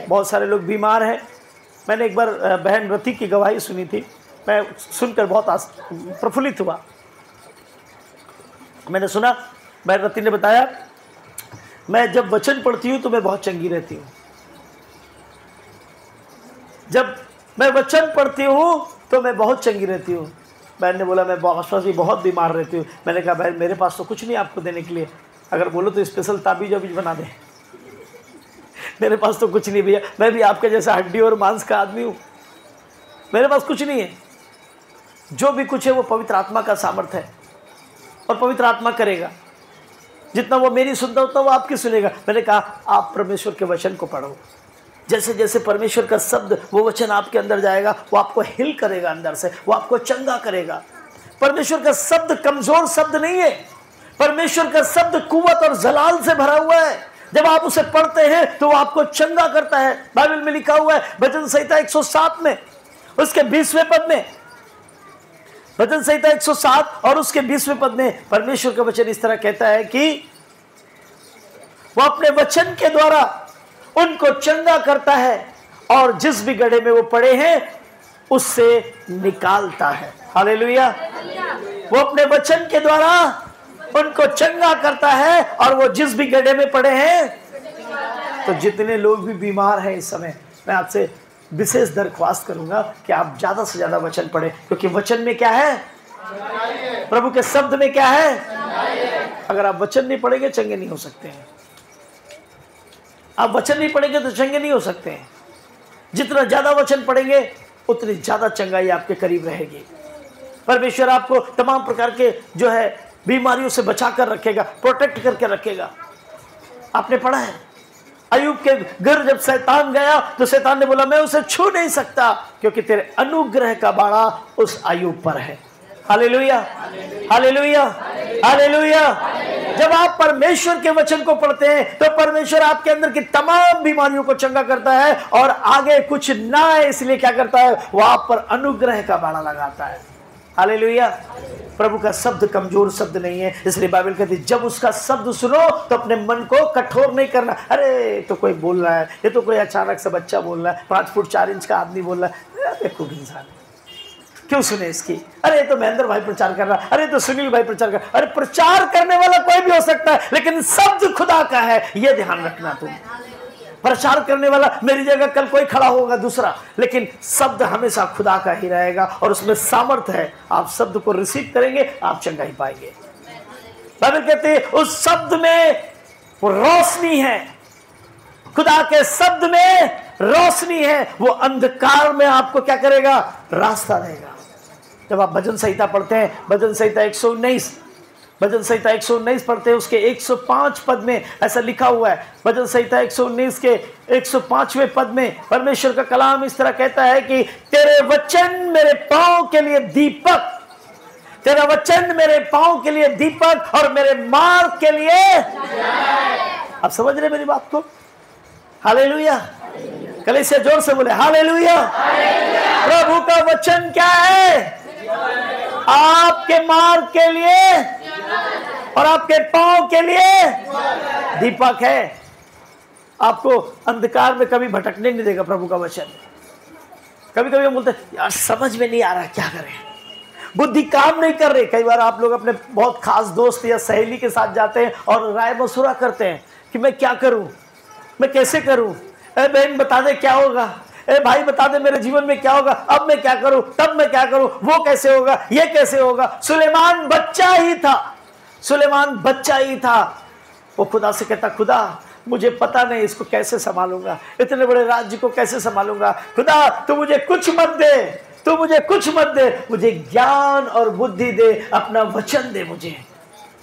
बहुत सारे लोग बीमार हैं। मैंने एक बार बहन रति की गवाही सुनी थी, मैं सुनकर बहुत प्रफुल्लित हुआ। मैंने सुना, बहन रति ने बताया मैं जब वचन पढ़ती हूँ तो मैं बहुत चंगी रहती हूँ। जब मैं वचन पढ़ती हूँ तो मैं बहुत चंगी रहती हूँ। बहन ने बोला मैं बहुत बीमार रहती हूँ। मैंने कहा बहन मेरे पास तो कुछ नहीं आपको देने के लिए, अगर बोलो तो स्पेशल ताबीज बना दे। मेरे पास तो कुछ नहीं भैया, मैं भी आपके जैसा हड्डी और मांस का आदमी हूँ, मेरे पास कुछ नहीं है। जो भी कुछ है वो पवित्र आत्मा का सामर्थ्य है और पवित्र आत्मा करेगा। जितना वो मेरी सुनता उतना वो आपकी सुनेगा। मैंने कहा आप परमेश्वर के वचन को पढ़ो। जैसे जैसे परमेश्वर का शब्द, वो वचन आपके अंदर जाएगा, वो आपको हिल करेगा अंदर से, वो आपको चंगा करेगा। परमेश्वर का शब्द कमजोर शब्द नहीं है। परमेश्वर का शब्द कुव्वत और जलाल से भरा हुआ है। जब आप उसे पढ़ते हैं तो वो आपको चंगा करता है। बाइबल में लिखा हुआ है भजन संहिता 107 में उसके 20वें पद में, भजन संहिता 107 और उसके 20वें पद में परमेश्वर का वचन इस तरह कहता है कि वो अपने वचन के द्वारा उनको चंगा करता है और जिस भी गड्ढे में वो पड़े हैं उससे निकालता है। हालेलुया। वो अपने वचन के द्वारा उनको चंगा करता है और वो जिस भी गड्ढे में पड़े हैं। तो जितने लोग भी बीमार हैं इस समय, मैं आपसे विशेष दरख्वास्त करूंगा कि आप ज्यादा से ज्यादा वचन पढ़ें, क्योंकि वचन में क्या है? प्रभु के शब्द में क्या है? अगर आप वचन नहीं पढ़ेंगे चंगे नहीं हो सकते हैं। आप वचन नहीं पढ़ेंगे तो चंगे नहीं हो सकते हैं। जितना ज्यादा वचन पढ़ेंगे उतनी ज्यादा चंगाई आपके करीब रहेगी। परमेश्वर आपको तमाम प्रकार के जो है बीमारियों से बचा कर रखेगा, प्रोटेक्ट करके रखेगा। आपने पढ़ा है अय्यूब के घर जब शैतान गया तो शैतान ने बोला मैं उसे छू नहीं सकता, क्योंकि तेरे अनुग्रह का बाड़ा उस अय्यूब पर है। Hallelujah, hallelujah, hallelujah. जब आप परमेश्वर के वचन को पढ़ते हैं तो परमेश्वर आपके अंदर की तमाम बीमारियों को चंगा करता है और आगे कुछ ना है इसलिए क्या करता है? वो आप पर अनुग्रह का बाड़ा लगाता है। हालेलुया। प्रभु का शब्द कमजोर शब्द नहीं है, इसलिए बाइबल कहती है जब उसका शब्द सुनो तो अपने मन को कठोर नहीं करना। अरे तो कोई बोल रहा है, ये तो कोई अचानक से बच्चा बोल रहा है, 5 फुट 4 इंच का आदमी बोल रहा है, देखो इंसान क्यों सुने इसकी? अरे तो महेंद्र भाई प्रचार कर रहा है, अरे तो सुनील भाई प्रचार कर। अरे प्रचार करने वाला कोई भी हो सकता है, लेकिन शब्द खुदा का है, ये ध्यान रखना तुम। प्रचार करने वाला मेरी जगह कल कोई खड़ा होगा दूसरा, लेकिन शब्द हमेशा खुदा का ही रहेगा और उसमें सामर्थ्य है। आप शब्द को रिसीव करेंगे, आप चंगाई पाएंगे। बाइबल कहते हैं उस शब्द में वो रोशनी है, खुदा के शब्द में रोशनी है। वो अंधकार में आपको क्या करेगा? रास्ता देगा। जब आप भजन संहिता पढ़ते हैं, भजन संहिता 119 पढ़ते हैं, उसके 105 पद में ऐसा लिखा हुआ है। भजन संहिता 119 के 105वें पद में परमेश्वर का कलाम इस तरह कहता है कि तेरे वचन मेरे पांव के लिए दीपक, तेरा वचन मेरे पांव के लिए दीपक और मेरे मार्ग के लिए। आप समझ रहे मेरी बात को? हालेलुया। कलीसिया जोर से बोले हालेलुया। प्रभु का वचन क्या है? आपके मार्ग के लिए और आपके पांव के लिए दीपक है। आपको अंधकार में कभी भटकने नहीं देगा प्रभु का वचन। कभी कभी हम बोलते हैं यार समझ में नहीं आ रहा, क्या करें, बुद्धि काम नहीं कर रही। कई बार आप लोग अपने बहुत खास दोस्त या सहेली के साथ जाते हैं और राय मशुरा करते हैं कि मैं क्या करूं, मैं कैसे करूं, ए बहन बता दे क्या होगा, ए भाई बता दे मेरे जीवन में क्या होगा, अब मैं क्या करूं, तब मैं क्या करूं, वो कैसे होगा, ये कैसे होगा। सुलेमान बच्चा ही था, सुलेमान बच्चा ही था। वो खुदा से कहता खुदा मुझे पता नहीं इसको कैसे संभालूंगा, इतने बड़े राज्य को कैसे संभालूंगा। खुदा तू मुझे कुछ मत दे, तू मुझे कुछ मत दे, मुझे ज्ञान और बुद्धि दे, अपना वचन दे मुझे।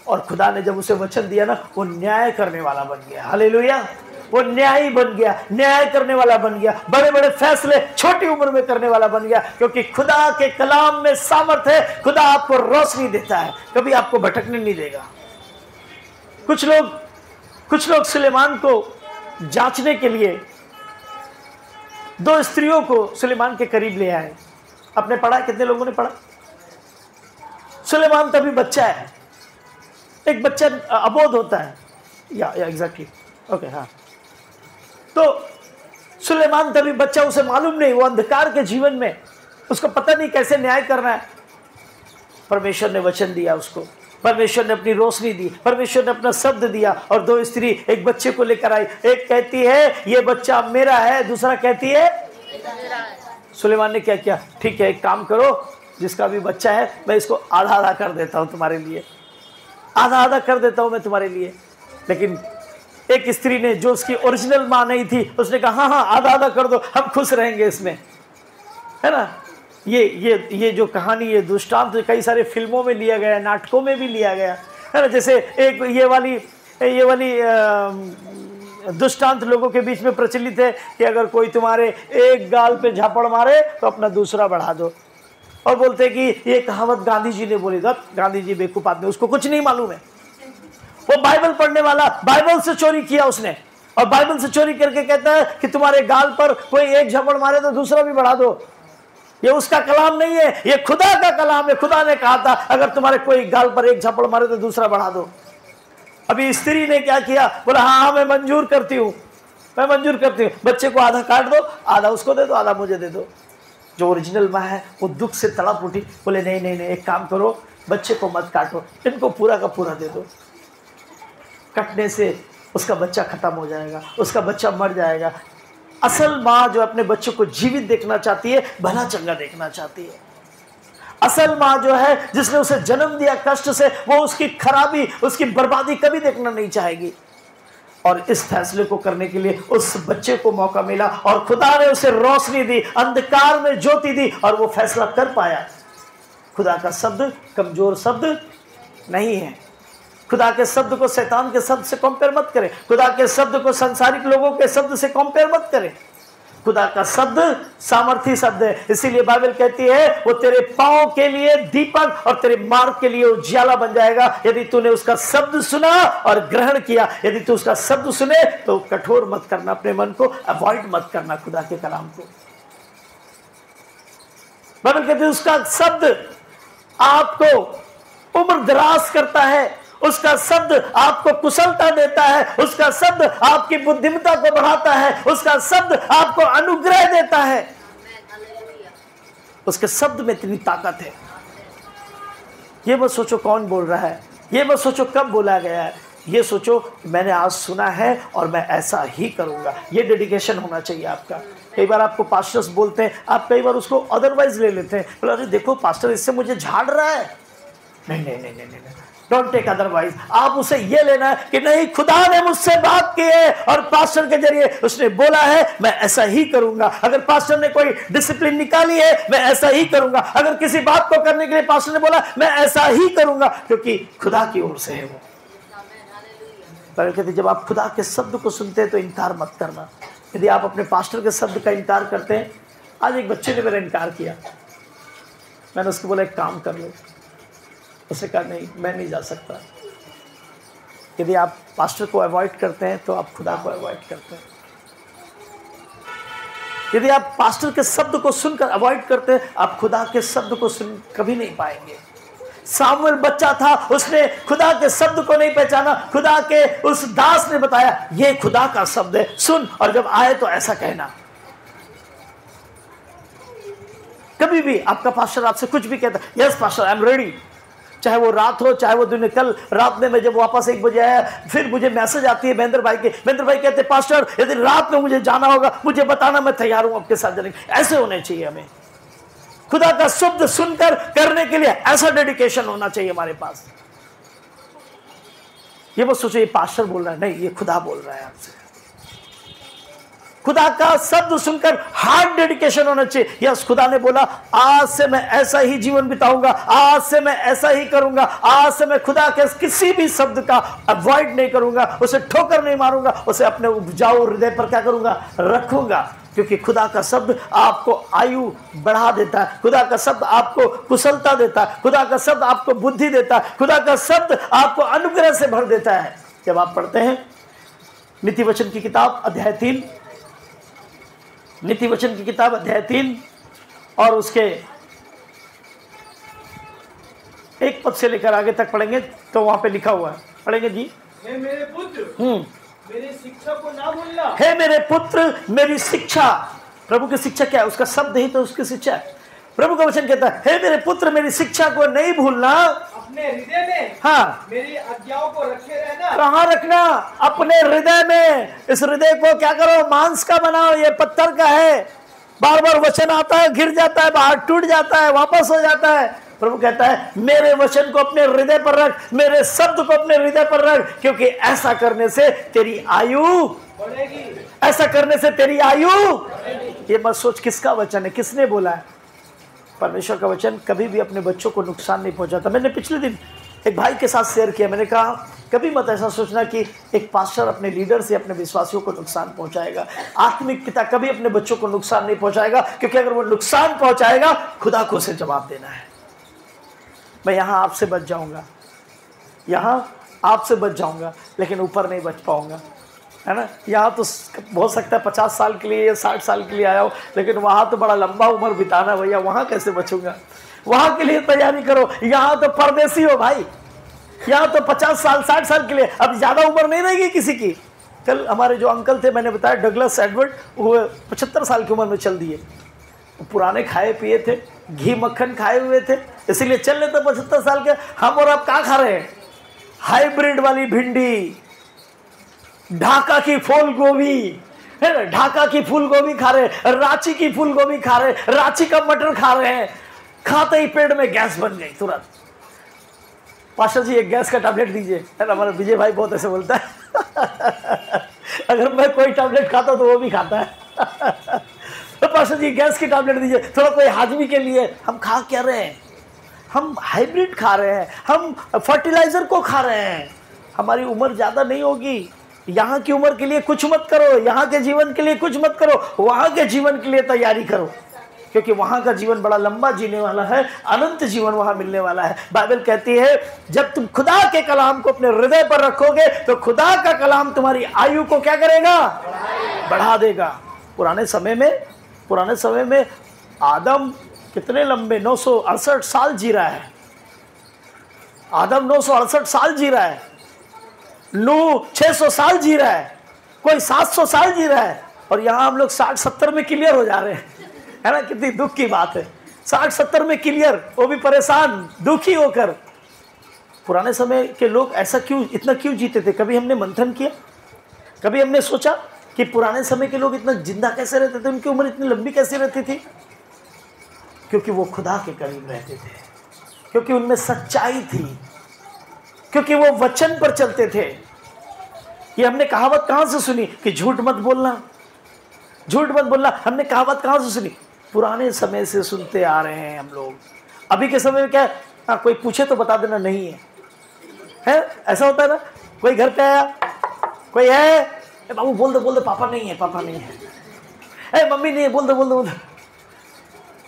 और खुदा ने जब उसे वचन दिया ना, वो न्याय करने वाला बन गया। हालेलुया। वो न्यायी बन गया, न्याय करने वाला बन गया, बड़े बड़े फैसले छोटी उम्र में करने वाला बन गया, क्योंकि खुदा के कलाम में सामर्थ्य है। खुदा आपको रोशनी देता है, कभी आपको भटकने नहीं देगा। कुछ लोग सुलेमान को जांचने के लिए 2 स्त्रियों को सुलेमान के करीब ले आए। आपने पढ़ा, कितने लोगों ने पढ़ा? सुलेमान तभी बच्चा है, एक बच्चा अबोध होता है या एग्जैक्टली ओके हाँ। तो सुलेमान तभी बच्चा, उसे मालूम नहीं, वो अंधकार के जीवन में, उसको पता नहीं कैसे न्याय करना है। परमेश्वर ने वचन दिया उसको, परमेश्वर ने अपनी रोशनी दी, परमेश्वर ने अपना शब्द दिया और 2 स्त्री एक बच्चे को लेकर आई। एक कहती है ये बच्चा मेरा है, दूसरा कहती है सुलेमान ने क्या किया, ठीक है एक काम करो, जिसका भी बच्चा है मैं इसको आधा आधा कर देता हूं तुम्हारे लिए, आधा आधा कर देता हूं मैं तुम्हारे लिए। लेकिन एक स्त्री ने, जो उसकी ओरिजिनल मां नहीं थी, उसने कहा हाँ हाँ आधा आधा कर दो, हम खुश रहेंगे इसमें, है ना। ये जो कहानी, ये दृष्टांत कई सारे फिल्मों में लिया गया, नाटकों में भी लिया गया, है ना। जैसे एक ये वाली दृष्टांत लोगों के बीच में प्रचलित है कि अगर कोई तुम्हारे एक गाल पे झापड़ मारे तो अपना दूसरा बढ़ा दो। और बोलते हैं कि ये कहावत गांधी जी ने बोली था। गांधी जी बेवकूफ आदमी, उसको कुछ नहीं मालूम है। वो बाइबल पढ़ने वाला, बाइबल से चोरी किया उसने, और बाइबल से चोरी करके कहता है कि तुम्हारे गाल पर कोई एक झपड़ मारे तो दूसरा भी बढ़ा दो। ये उसका कलाम नहीं है, ये खुदा का कलाम है। खुदा ने कहा था अगर तुम्हारे कोई गाल पर एक झपड़ मारे तो दूसरा बढ़ा दो। अभी स्त्री ने क्या किया, बोला हाँ मैं मंजूर करती हूँ, मैं मंजूर करती हूँ, बच्चे को आधा काट दो, आधा उसको दे दो, आधा मुझे दे दो। जो ओरिजिनल माँ है वो दुख से तड़प उठी, बोले नहीं नहीं नहीं, एक काम करो, बच्चे को मत काटो, इनको पूरा का पूरा दे दो। कटने से उसका बच्चा खत्म हो जाएगा, उसका बच्चा मर जाएगा। असल माँ जो अपने बच्चों को जीवित देखना चाहती है, भला चंगा देखना चाहती है। असल माँ जो है, जिसने उसे जन्म दिया कष्ट से, वो उसकी खराबी, उसकी बर्बादी कभी देखना नहीं चाहेगी। और इस फैसले को करने के लिए उस बच्चे को मौका मिला और खुदा ने उसे रोशनी दी, अंधकार में ज्योति दी, और वो फैसला कर पाया। खुदा का शब्द कमजोर शब्द नहीं है। खुदा के शब्द को शैतान के शब्द से कंपेयर मत करें, खुदा के शब्द को संसारिक लोगों के शब्द से कंपेयर मत करें। खुदा का शब्द सामर्थी शब्द है, इसीलिए बाइबल कहती है वो तेरे पांव के लिए दीपक और तेरे मार्ग के लिए उजियाला बन जाएगा, यदि तूने उसका शब्द सुना और ग्रहण किया। यदि तू उसका शब्द सुने तो कठोर मत करना, अपने मन को अवॉइड मत करना खुदा के कलाम को। बाइबल कहती है उसका शब्द आपको उम्र दराज करता है, उसका शब्द आपको कुशलता देता है, उसका शब्द आपकी बुद्धिमत्ता को बढ़ाता है, उसका शब्द आपको अनुग्रह देता है। उसके शब्द में इतनी ताकत है। ये मत सोचो कौन बोल रहा है, ये मत सोचो कब बोला गया है, ये सोचो मैंने आज सुना है और मैं ऐसा ही करूंगा। ये डेडिकेशन होना चाहिए आपका। कई बार आपको पास्टर्स बोलते हैं, आप कई बार उसको अदरवाइज ले लेते हैं, बोला अरे देखो पास्टर इससे मुझे झाड़ रहा है, नहीं नहीं नहीं नहीं नहीं, डोंट टेक अदरवाइज। आप उसे ये लेना है कि नहीं, खुदा ने मुझसे बात की है और पास्टर के जरिए उसने बोला है, मैं ऐसा ही करूंगा। अगर पास्टर ने कोई डिसिप्लिन निकाली है, मैं ऐसा ही करूंगा। अगर किसी बात को करने के लिए पास्टर ने बोला, मैं ऐसा ही करूंगा, क्योंकि खुदा की ओर से है वो। पर कहते जब आप खुदा के शब्द को सुनते हैं तो इनकार मत करना। यदि आप अपने पास्टर के शब्द का इनकार करते हैं, आज एक बच्चे ने मेरा इनकार किया, मैंने उसको बोला एक काम कर लो, उसने कहा नहीं मैं नहीं जा सकता। यदि आप पास्टर को अवॉइड करते हैं तो आप खुदा को अवॉइड करते हैं। यदि आप पास्टर के शब्द को सुनकर अवॉइड करते हैं, आप खुदा के शब्द को सुन कभी नहीं पाएंगे। सामुएल बच्चा था, उसने खुदा के शब्द को नहीं पहचाना। खुदा के उस दास ने बताया ये खुदा का शब्द है, सुन, और जब आए तो ऐसा कहना। कभी भी आपका पास्टर आपसे कुछ भी कहता है, yes pastor I am ready, चाहे वो रात हो चाहे वो दिन। कल रात में मैं जब वापस 1 बजे आया, फिर मुझे मैसेज आती है महेंद्र भाई के, महेंद्र भाई कहते पास्टर यदि रात में मुझे जाना होगा मुझे बताना, मैं तैयार हूं आपके साथ जाने। ऐसे होने चाहिए हमें, खुदा का शब्द सुनकर करने के लिए ऐसा डेडिकेशन होना चाहिए हमारे पास। ये मत सोचिए पास्टर बोल रहा है, नहीं, ये खुदा बोल रहा है आपसे। खुदा का शब्द सुनकर हार्ड डेडिकेशन होना चाहिए। यस, खुदा ने बोला आज से मैं ऐसा ही जीवन बिताऊंगा, आज से मैं ऐसा ही करूंगा, आज से मैं खुदा के किसी भी शब्द का अवॉइड नहीं करूंगा, उसे ठोकर नहीं मारूंगा, उसे अपने उपजाऊ हृदय पर क्या करूंगा, रखूंगा। क्योंकि खुदा का शब्द आपको आयु बढ़ा देता है, खुदा का शब्द आपको कुशलता देता है, खुदा का शब्द आपको बुद्धि देता है, खुदा का शब्द आपको अनुग्रह से भर देता है। जब आप पढ़ते हैं नीति वचन की किताब अध्याय 3, नीति वचन की किताब अध्याय 3 और उसके 1 पद से लेकर आगे तक पढ़ेंगे तो वहां पे लिखा हुआ है, पढ़ेंगे जी। हे मेरे पुत्र, मेरी शिक्षा को ना भूलना। हे मेरे पुत्र मेरी शिक्षा, प्रभु की शिक्षा क्या है, उसका शब्द ही तो उसकी शिक्षा है। प्रभु का वचन कहता है हे मेरे पुत्र मेरी शिक्षा को नहीं भूलना, अपने हृदय में हाँ मेरी आज्ञाओं को रखे रहना। कहाँ रखना, अपने हृदय में। इस हृदय को क्या करो, मांस का बनाओ, ये पत्थर का है। बार बार वचन आता है, गिर जाता है, बाहर टूट जाता है, वापस हो जाता है। प्रभु कहता है मेरे वचन को अपने हृदय पर रख, मेरे शब्द को अपने हृदय पर रख, क्योंकि ऐसा करने से तेरी आयु बढ़ेगी, ऐसा करने से तेरी आयु। ये मत सोच किसका वचन है, किसने बोला है। परमेश्वर का वचन कभी भी अपने बच्चों को नुकसान नहीं पहुंचाता। मैंने पिछले दिन एक भाई के साथ शेयर किया, मैंने कहा कभी मत ऐसा सोचना कि एक पास्टर अपने लीडर से अपने विश्वासियों को नुकसान पहुंचाएगा। आत्मिक पिता कभी अपने बच्चों को नुकसान नहीं पहुंचाएगा, क्योंकि अगर वो नुकसान पहुंचाएगा खुदा को उसे जवाब देना है। मैं यहाँ आपसे बच जाऊंगा, यहाँ आपसे बच जाऊंगा, लेकिन ऊपर नहीं बच पाऊंगा, है ना। यहाँ तो हो सकता है 50 साल के लिए या 60 साल के लिए आया हो, लेकिन वहाँ तो बड़ा लंबा उम्र बिताना भैया, वहाँ कैसे बचूंगा। वहाँ के लिए तैयारी करो, यहाँ तो परदेसी हो भाई, यहाँ तो 50 साल 60 साल के लिए, अब ज़्यादा उम्र नहीं रहेगी किसी की। कल हमारे जो अंकल थे, मैंने बताया डगलस एडवर्ड, वो 75 साल की उम्र में चल दिए। पुराने खाए पिए थे, घी मक्खन खाए हुए थे, इसीलिए चल रहे थे 75 साल के। हम और आप क्या खा रहे हैं, हाइब्रिड वाली भिंडी, ढाका की फूल गोभी, है ना, ढाका की फूल गोभी खा रहे हैं, रांची की फूल गोभी खा रहे हैं, रांची का मटर खा रहे हैं। खाते ही पेट में गैस बन गई तुरंत। पास्टर जी एक गैस का टैबलेट दीजिए, है ना। हमारा विजय भाई बहुत ऐसे बोलता है अगर मैं कोई टैबलेट खाता तो वो भी खाता है तो पास्टर जी गैस की टैबलेट दीजिए, थोड़ा कोई हाजमी के लिए। हम खा क्या रहे हैं, हम हाइब्रिड खा रहे हैं, हम फर्टिलाइजर को खा रहे हैं। हमारी उम्र ज़्यादा नहीं होगी। यहाँ की उम्र के लिए कुछ मत करो, यहाँ के जीवन के लिए कुछ मत करो, वहाँ के जीवन के लिए तैयारी करो, क्योंकि वहाँ का जीवन बड़ा लंबा जीने वाला है, अनंत जीवन वहाँ मिलने वाला है। बाइबल कहती है जब तुम खुदा के कलाम को अपने हृदय पर रखोगे तो खुदा का कलाम तुम्हारी आयु को क्या करेगा, बढ़ा देगा। पुराने समय में आदम कितने लंबे 968 साल जी रहा है। आदम 968 साल जी रहा है, नूह 600 साल जी रहा है, कोई 700 साल जी रहा है, और यहाँ हम लोग 60-70 में क्लियर हो जा रहे हैं, है ना। कितनी दुख की बात है, 60-70 में क्लियर, वो भी परेशान दुखी होकर। पुराने समय के लोग ऐसा क्यों, इतना क्यों जीते थे? कभी हमने मंथन किया, कभी हमने सोचा कि पुराने समय के लोग इतना जिंदा कैसे रहते थे, उनकी उम्र इतनी लंबी कैसे रहती थी? क्योंकि वो खुदा के करीब रहते थे। क्योंकि उनमें सच्चाई थी, क्योंकि वो वचन पर चलते थे। ये हमने कहावत कहां से सुनी कि झूठ मत बोलना, झूठ मत बोलना? हमने कहावत कहां से सुनी? पुराने समय से सुनते आ रहे हैं हम लोग। अभी के समय में क्या है? कोई पूछे तो बता देना नहीं है, ऐसा होता है ना। कोई घर पे आया, कोई है, बाबू बोल दो पापा नहीं है, पापा नहीं है, मम्मी नहीं है, बोल दो।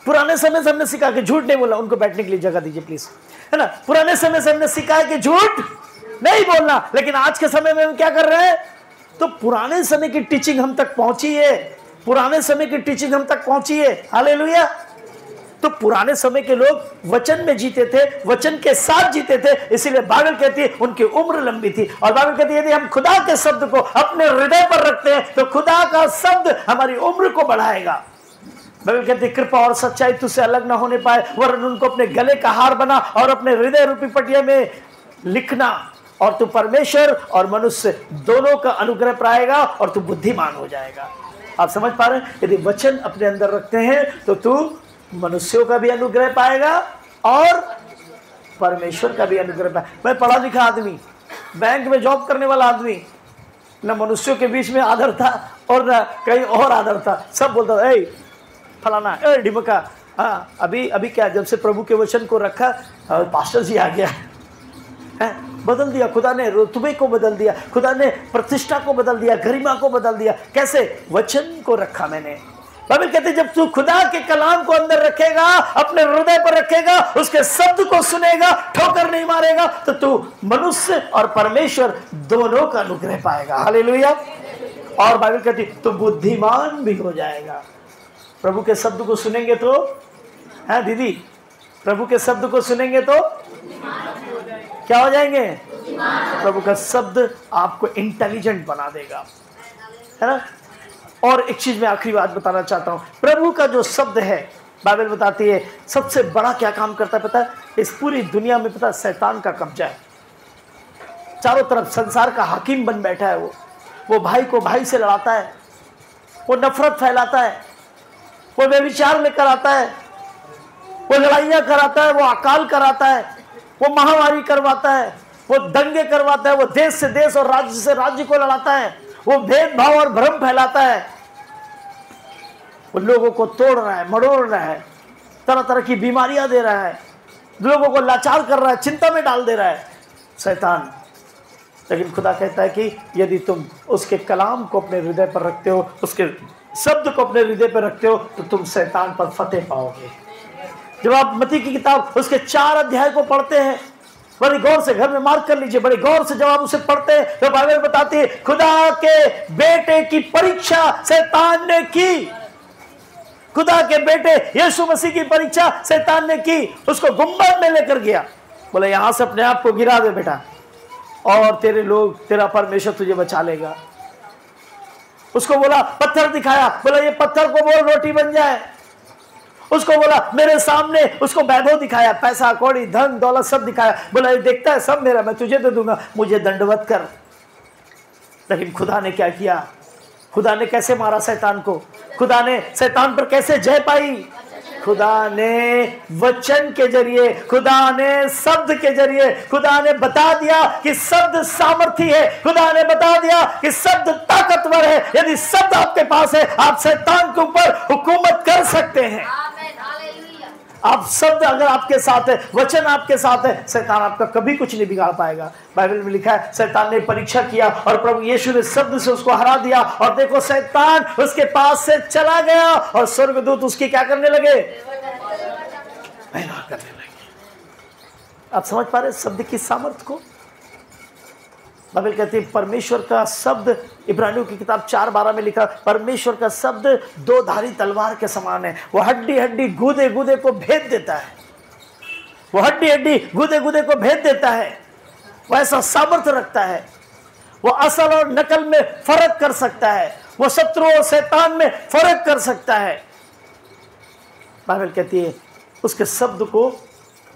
पुराने समय से हमने सीखा कि झूठ नहीं बोलना। उनको बैठने के लिए जगह दीजिए प्लीज, है ना। पुराने समय से हमने सीखा है कि झूठ नहीं बोलना, लेकिन आज के समय में हम क्या कर रहे हैं? तो पुराने समय की टीचिंग हम तक पहुंची है, पुराने समय की टीचिंग हम तक पहुंची है। हालेलुया। तो पुराने समय के लोग वचन में जीते थे, वचन के साथ जीते थे, इसीलिए बाइबल कहती है उनकी उम्र लंबी थी। और बाइबल कहती है यदि हम खुदा के शब्द को अपने हृदय पर रखते हैं तो खुदा का शब्द हमारी उम्र को बढ़ाएगा। बाइबल कहती है कृपा और सच्चाई तुझसे अलग ना होने पाए, वरन उनको अपने गले का हार बना और अपने हृदय रूपी पटिया में लिखना, और तू परमेश्वर और मनुष्य दोनों का अनुग्रह पाएगा और तू बुद्धिमान हो जाएगा। आप समझ पा रहे हैं? यदि वचन अपने अंदर रखते हैं तो तू मनुष्यों का भी अनुग्रह पाएगा और परमेश्वर का भी अनुग्रह पाएगा। मैं पढ़ा लिखा आदमी, बैंक में जॉब करने वाला आदमी, न मनुष्यों के बीच में आदर था और न कहीं और आदर था। सब बोलता था ए फलाना, ए ढिमका। हाँ, अभी क्या, जब से प्रभु के वचन को रखा, पास्टर जी आ गया है, बदल दिया खुदा ने, रुतबे को बदल दिया खुदा ने, प्रतिष्ठा को बदल दिया, गरिमा को बदल दिया। कैसे? वचन को रखा मैंने। बाइबल कहते हैं जब तू खुदा के कलाम को अंदर रखेगा, अपने हृदय पर रखेगा, उसके शब्द को सुनेगा, ठोकर नहीं मारेगा, तो तू मनुष्य और परमेश्वर दोनों का अनुग्रह पाएगा। हालेलुया। और बाइबल कहती है तो बुद्धिमान भी हो जाएगा। प्रभु के शब्द को सुनेंगे तो, है दीदी, प्रभु के शब्द को सुनेंगे तो क्या हो जाएंगे? प्रभु का शब्द आपको इंटेलिजेंट बना देगा, है ना। और एक चीज मैं आखिरी बात बताना चाहता हूं, प्रभु का जो शब्द है, बाइबल बताती है सबसे बड़ा क्या काम करता है पता है? इस पूरी दुनिया में पता है शैतान का कब्जा है। चारों तरफ संसार का हाकिम बन बैठा है। वो भाई को भाई से लड़ाता है, वो नफरत फैलाता है, वो व्यभिचार लेकर आता है, वो लड़ाइयां कराता है, वो अकाल कराता है, वो महामारी करवाता है, वो दंगे करवाता है, वो देश से देश और राज्य से राज्य को लड़ाता है, वो भेदभाव और भ्रम फैलाता है, वो लोगों को तोड़ रहा है, मरोड़ रहा है, तरह तरह की बीमारियां दे रहा है, लोगों को लाचार कर रहा है, चिंता में डाल दे रहा है शैतान। लेकिन खुदा कहता है कि यदि तुम उसके कलाम को अपने हृदय पर रखते हो, उसके शब्द को अपने हृदय पर रखते हो, तो तुम शैतान पर फतेह पाओगे। जब आप मत्ती की किताब उसके 4 अध्याय को पढ़ते हैं, बड़े गौर से, घर में मार्क कर लीजिए, बड़े गौर से जब आप उसे पढ़ते हैं तो बाइबल बताती है खुदा के बेटे की परीक्षा शैतान ने की। खुदा के बेटे यीशु मसीह की परीक्षा शैतान ने की। उसको गुंबद में लेकर गया, बोले यहां से अपने आप को गिरा दे बेटा, और तेरा परमेश्वर तुझे बचा लेगा। उसको बोला, पत्थर दिखाया, बोला ये पत्थर को बोल रोटी बन जाए। उसको बोला मेरे सामने, उसको वैभव दिखाया, पैसा कौड़ी धन दौलत सब दिखाया, बोला ये देखता है सब मेरा, मैं तुझे दे दूंगा, मुझे दंडवत कर। लेकिन खुदा ने क्या किया? खुदा ने कैसे मारा शैतान को? खुदा ने शैतान पर कैसे जय पाई? खुदा ने वचन के जरिए, खुदा ने शब्द के जरिए, खुदा ने बता दिया कि शब्द सामर्थी है, खुदा ने बता दिया कि शब्द ताकतवर है। यदि शब्द आपके पास है, आप शैतान के ऊपर हुकूमत कर सकते हैं। आप शब्द अगर आपके साथ है, वचन आपके साथ है, शैतान आपका कभी कुछ नहीं बिगाड़ पाएगा। बाइबल में लिखा है शैतान ने परीक्षा किया और प्रभु यीशु ने शब्द से उसको हरा दिया, और देखो शैतान उसके पास से चला गया और स्वर्गदूत उसकी क्या करने लगे? महिमा करने लगे। आप समझ पा रहे शब्द की सामर्थ्य को? बाइबल कहती है परमेश्वर का शब्द, इब्रानियों की किताब 4:12 में लिखा, परमेश्वर का शब्द 2 धारी तलवार के समान है। वो हड्डी हड्डी गूदे गूदे को भेद देता है। वो हड्डी हड्डी गूदे गूदे को भेद देता है। वो ऐसा सामर्थ्य रखता है। वो असल और नकल में फर्क कर सकता है। वो शत्रु और शैतान में फर्क कर सकता है। बाइबल कहती है उसके शब्द को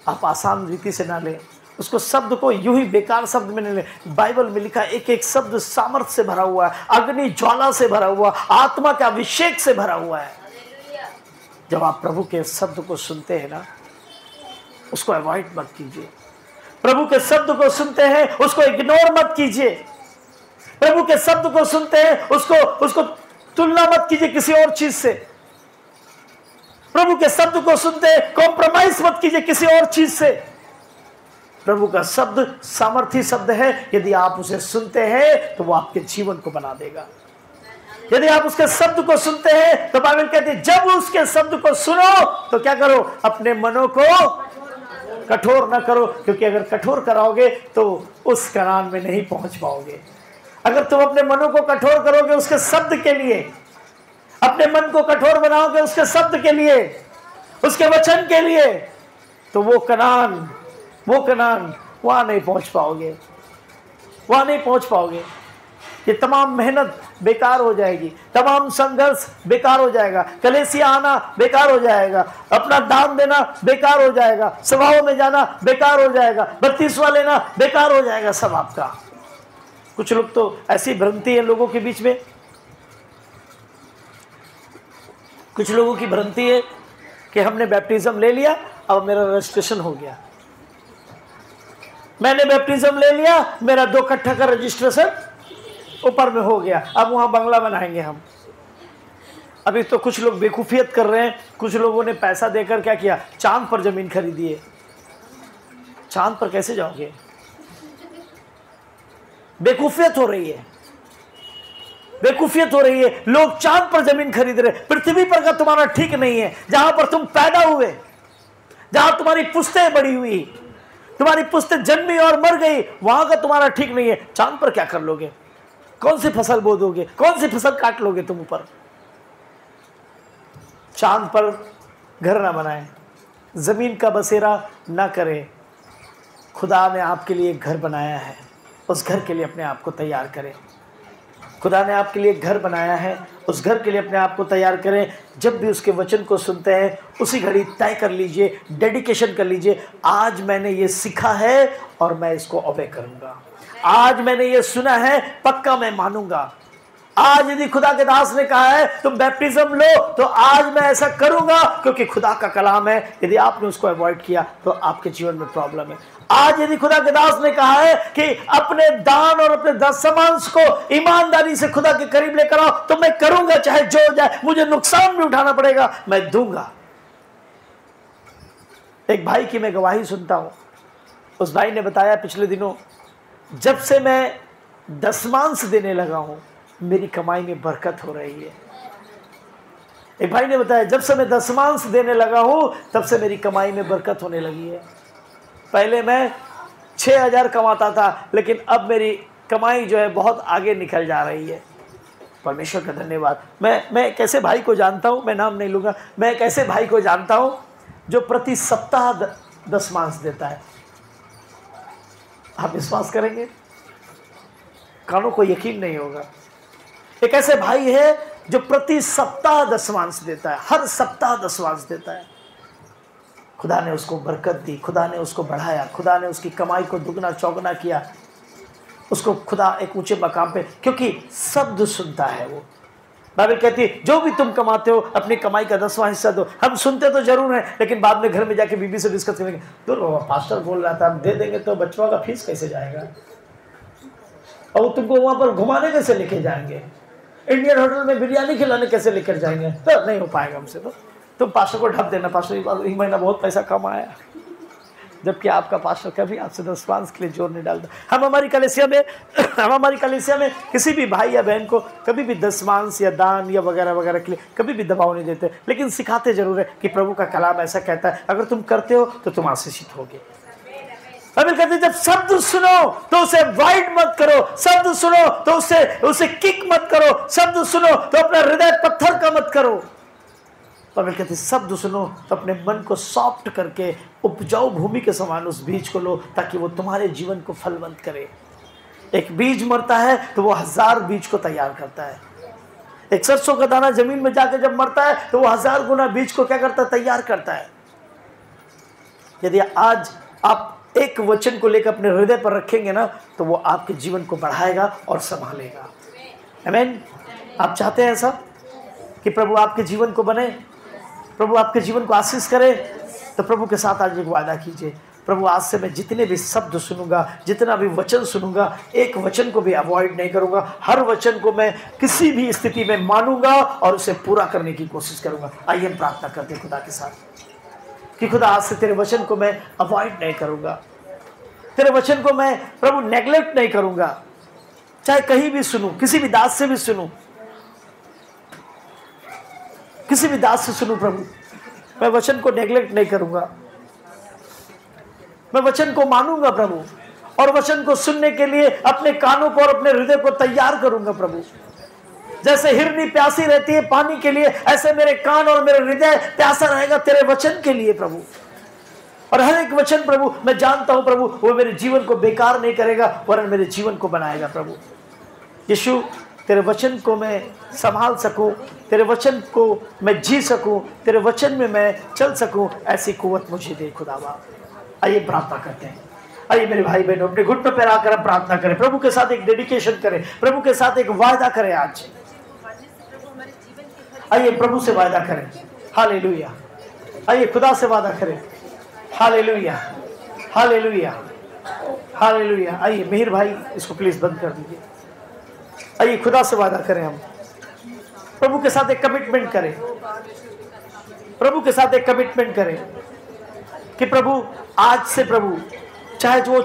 आप आसान रीति से ना लें, उसको शब्द को यूं ही बेकार शब्द में नहीं ले। बाइबल में लिखा एक एक शब्द सामर्थ्य से भरा हुआ है, अग्नि ज्वाला से भरा हुआ, आत्मा के अभिषेक से भरा हुआ है। जब आप प्रभु के शब्द को सुनते हैं ना, उसको अवॉइड मत कीजिए। प्रभु के शब्द को सुनते हैं, उसको इग्नोर मत कीजिए। प्रभु के शब्द को सुनते हैं, उसको तुलना मत कीजिए किसी और चीज से। प्रभु के शब्द को सुनते हैं, कॉम्प्रोमाइज मत कीजिए किसी और चीज से। प्रभु का शब्द सामर्थी शब्द है, यदि आप उसे सुनते हैं तो वो आपके जीवन को बना देगा। यदि आप उसके शब्द को सुनते हैं तो बाइबल कहती है जब उसके शब्द को सुनो तो क्या करो, अपने मनों को कठोर ना करो, क्योंकि अगर कठोर कराओगे तो उस कनान में नहीं पहुंच पाओगे। अगर तुम अपने मनों को कठोर करोगे उसके शब्द के लिए, अपने मन को कठोर बनाओगे उसके शब्द के लिए, उसके वचन के लिए, तो वो कनान वहां नहीं पहुंच पाओगे, वहां नहीं पहुंच पाओगे। ये तमाम मेहनत बेकार हो जाएगी, तमाम संघर्ष बेकार हो जाएगा, कलीसिया आना बेकार हो जाएगा, अपना दान देना बेकार हो जाएगा, सभाओं में जाना बेकार हो जाएगा, बत्तीसवां लेना बेकार हो जाएगा सब आपका। कुछ लोग तो ऐसी भ्रांति है लोगों के बीच में, कुछ लोगों की भ्रांति है कि हमने बैप्टिज्म ले लिया, अब मेरा रजिस्ट्रेशन हो गया। मैंने बैप्टिज्म ले लिया, मेरा 2 कट्ठा का रजिस्ट्रेशन ऊपर में हो गया, अब वहां बंगला बनाएंगे हम। अभी तो कुछ लोग बेवकूफियत कर रहे हैं, कुछ लोगों ने पैसा देकर क्या किया, चांद पर जमीन खरीदी है। चांद पर कैसे जाओगे? बेवकूफियत हो रही है, बेवकूफियत हो रही है। लोग चांद पर जमीन खरीद रहे, पृथ्वी पर का तुम्हारा ठीक नहीं है। जहां पर तुम पैदा हुए, जहां तुम्हारी पुश्तें बड़ी हुई, तुम्हारी पुश्तें जन्मी और मर गई, वहां का तुम्हारा ठीक नहीं है। चांद पर क्या कर लोगे? कौन सी फसल बो दोगे? कौन सी फसल काट लोगे तुम ऊपर? चांद पर घर ना बनाए, जमीन का बसेरा ना करें। खुदा ने आपके लिए एक घर बनाया है, उस घर के लिए अपने आप को तैयार करें। खुदा ने आपके लिए एक घर बनाया है, उस घर के लिए अपने आप को तैयार करें। जब भी उसके वचन को सुनते हैं उसी घड़ी तय कर लीजिए, डेडिकेशन कर लीजिए, आज मैंने ये सीखा है और मैं इसको ओबे करूंगा। आज मैंने ये सुना है, पक्का मैं मानूंगा। आज यदि खुदा के दास ने कहा है तुम बैप्टिज्म लो, तो आज मैं ऐसा करूंगा, क्योंकि खुदा का कलाम है। यदि आपने उसको अवॉइड किया तो आपके जीवन में प्रॉब्लम है। आज यदि खुदा के दास ने कहा है कि अपने दान और अपने दशमांश को ईमानदारी से खुदा के करीब लेकर आओ, तो मैं करूंगा, चाहे जो हो जाए, मुझे नुकसान भी उठाना पड़ेगा, मैं दूंगा। एक भाई की मैं गवाही सुनता हूं। उस भाई ने बताया, पिछले दिनों जब से मैं दशमांश देने लगा हूं मेरी कमाई में बरकत हो रही है। एक भाई ने बताया, जब से मैं दशमांश देने लगा हूं तब से मेरी कमाई में बरकत होने लगी है। पहले मैं 6,000 कमाता था, लेकिन अब मेरी कमाई जो है बहुत आगे निकल जा रही है। परमेश्वर का धन्यवाद। मैं एक ऐसे भाई को जानता हूं, मैं नाम नहीं लूंगा, मैं एक ऐसे भाई को जानता हूं जो प्रति सप्ताह दशमांश देता है। आप विश्वास करेंगे? कानों को यकीन नहीं होगा। एक ऐसे भाई है जो प्रति सप्ताह दशमांश देता है, हर सप्ताह दशमांश देता है। खुदा ने उसको बरकत दी, खुदा ने उसको बढ़ाया, खुदा ने उसकी कमाई को दुगना चौगुना किया, उसको खुदा एक ऊंचे मकाम पे, क्योंकि शब्द सुनता है वो। बाइबल कहती है जो भी तुम कमाते हो अपनी कमाई का 10वां हिस्सा दो। हम सुनते तो जरूर हैं, लेकिन बाद में घर में जाके बीबी से डिस्कस करेंगे, तो पास्टर बोल रहा था हम दे देंगे तो बच्चों का फीस कैसे जाएगा, और तुमको वहां पर घुमाने कैसे लेके जाएंगे, इंडियन होटल में बिरयानी खिलाने कैसे लेकर जाएंगे, तो नहीं हो पाएगा हमसे। तो तुम पास्टर को ढप देना, पास्टर एक महीना बहुत पैसा कमाया, जबकि आपका पास्टर कभी आपसे दशमांश के लिए जोर नहीं डालता। हम हमारी कलीसिया में किसी भी भाई या बहन को कभी भी दशमांश या दान या वगैरह वगैरह के लिए कभी भी दबाव नहीं देते, लेकिन सिखाते जरूर है कि प्रभु का कलाम ऐसा कहता है, अगर तुम करते हो तो तुम आशीषित होगे। बाइबल कहते हैं जब शब्द सुनो तो उसे वाइड मत करो, शब्द सुनो तो उसे किक मत करो, शब्द सुनो तो अपना हृदय पत्थर का मत करो। बाइबल कहते हैं शब्द सुनो तो अपने मन को सॉफ्ट करके उपजाऊ भूमि के समान उस बीज को लो, ताकि वो तुम्हारे जीवन को फलवंत करे। एक बीज मरता है तो वो 1000 बीज को तैयार करता है। एक सरसों का दाना जमीन में जाकर जब मरता है तो वो 1000 गुना बीज को क्या करता है, तैयार करता है। यदि आज आप एक वचन को लेकर अपने हृदय पर रखेंगे ना, तो वो आपके जीवन को बढ़ाएगा और संभालेगा। आमीन। आप चाहते हैं ऐसा कि प्रभु आपके जीवन को बने, प्रभु आपके जीवन को आशीष करे? तो प्रभु के साथ आज एक वादा कीजिए, प्रभु आज से मैं जितने भी शब्द सुनूंगा, जितना भी वचन सुनूंगा, एक वचन को भी अवॉइड नहीं करूंगा। हर वचन को मैं किसी भी स्थिति में मानूंगा और उसे पूरा करने की कोशिश करूंगा। आइए हम प्रार्थना करते हैं खुदा के साथ कि खुदा आज से तेरे वचन को मैं अवॉइड नहीं करूंगा, तेरे वचन को मैं प्रभु नेग्लेक्ट नहीं करूंगा। चाहे कहीं भी सुनूं, किसी भी दास से भी सुनूं, किसी भी दास से सुनूं, प्रभु मैं वचन को नेग्लेक्ट नहीं करूंगा, मैं वचन को मानूंगा प्रभु, और वचन को सुनने के लिए अपने कानों को और अपने हृदय को तैयार करूंगा प्रभु। जैसे हिरनी प्यासी रहती है पानी के लिए, ऐसे मेरे कान और मेरे हृदय प्यासा रहेगा तेरे वचन के लिए प्रभु। और हर एक वचन प्रभु मैं जानता हूं प्रभु वो मेरे जीवन को बेकार नहीं करेगा, वरन मेरे जीवन को बनाएगा प्रभु। यीशु तेरे वचन को मैं संभाल सकूं, तेरे वचन को मैं जी सकूं, तेरे वचन में मैं चल सकूं, ऐसी कुव्वत मुझे दे खुदा बाप। आइए प्रार्थना करते हैं। आइए मेरे भाई बहनों अपने घुटनों पर आकर हम प्रार्थना करें, प्रभु के साथ एक डेडिकेशन करें, प्रभु के साथ एक वायदा करें आज। आइए प्रभु से वायदा करें। हालेलुया। आइए खुदा से वादा करें। Hallelujah, hallelujah, hallelujah. आइए मेहर भाई इसको प्लीज बंद कर दीजिए। आइए खुदा से वादा करें, हम प्रभु के साथ एक कमिटमेंट करें, प्रभु के साथ एक कमिटमेंट करें कि प्रभु आज से प्रभु चाहे जो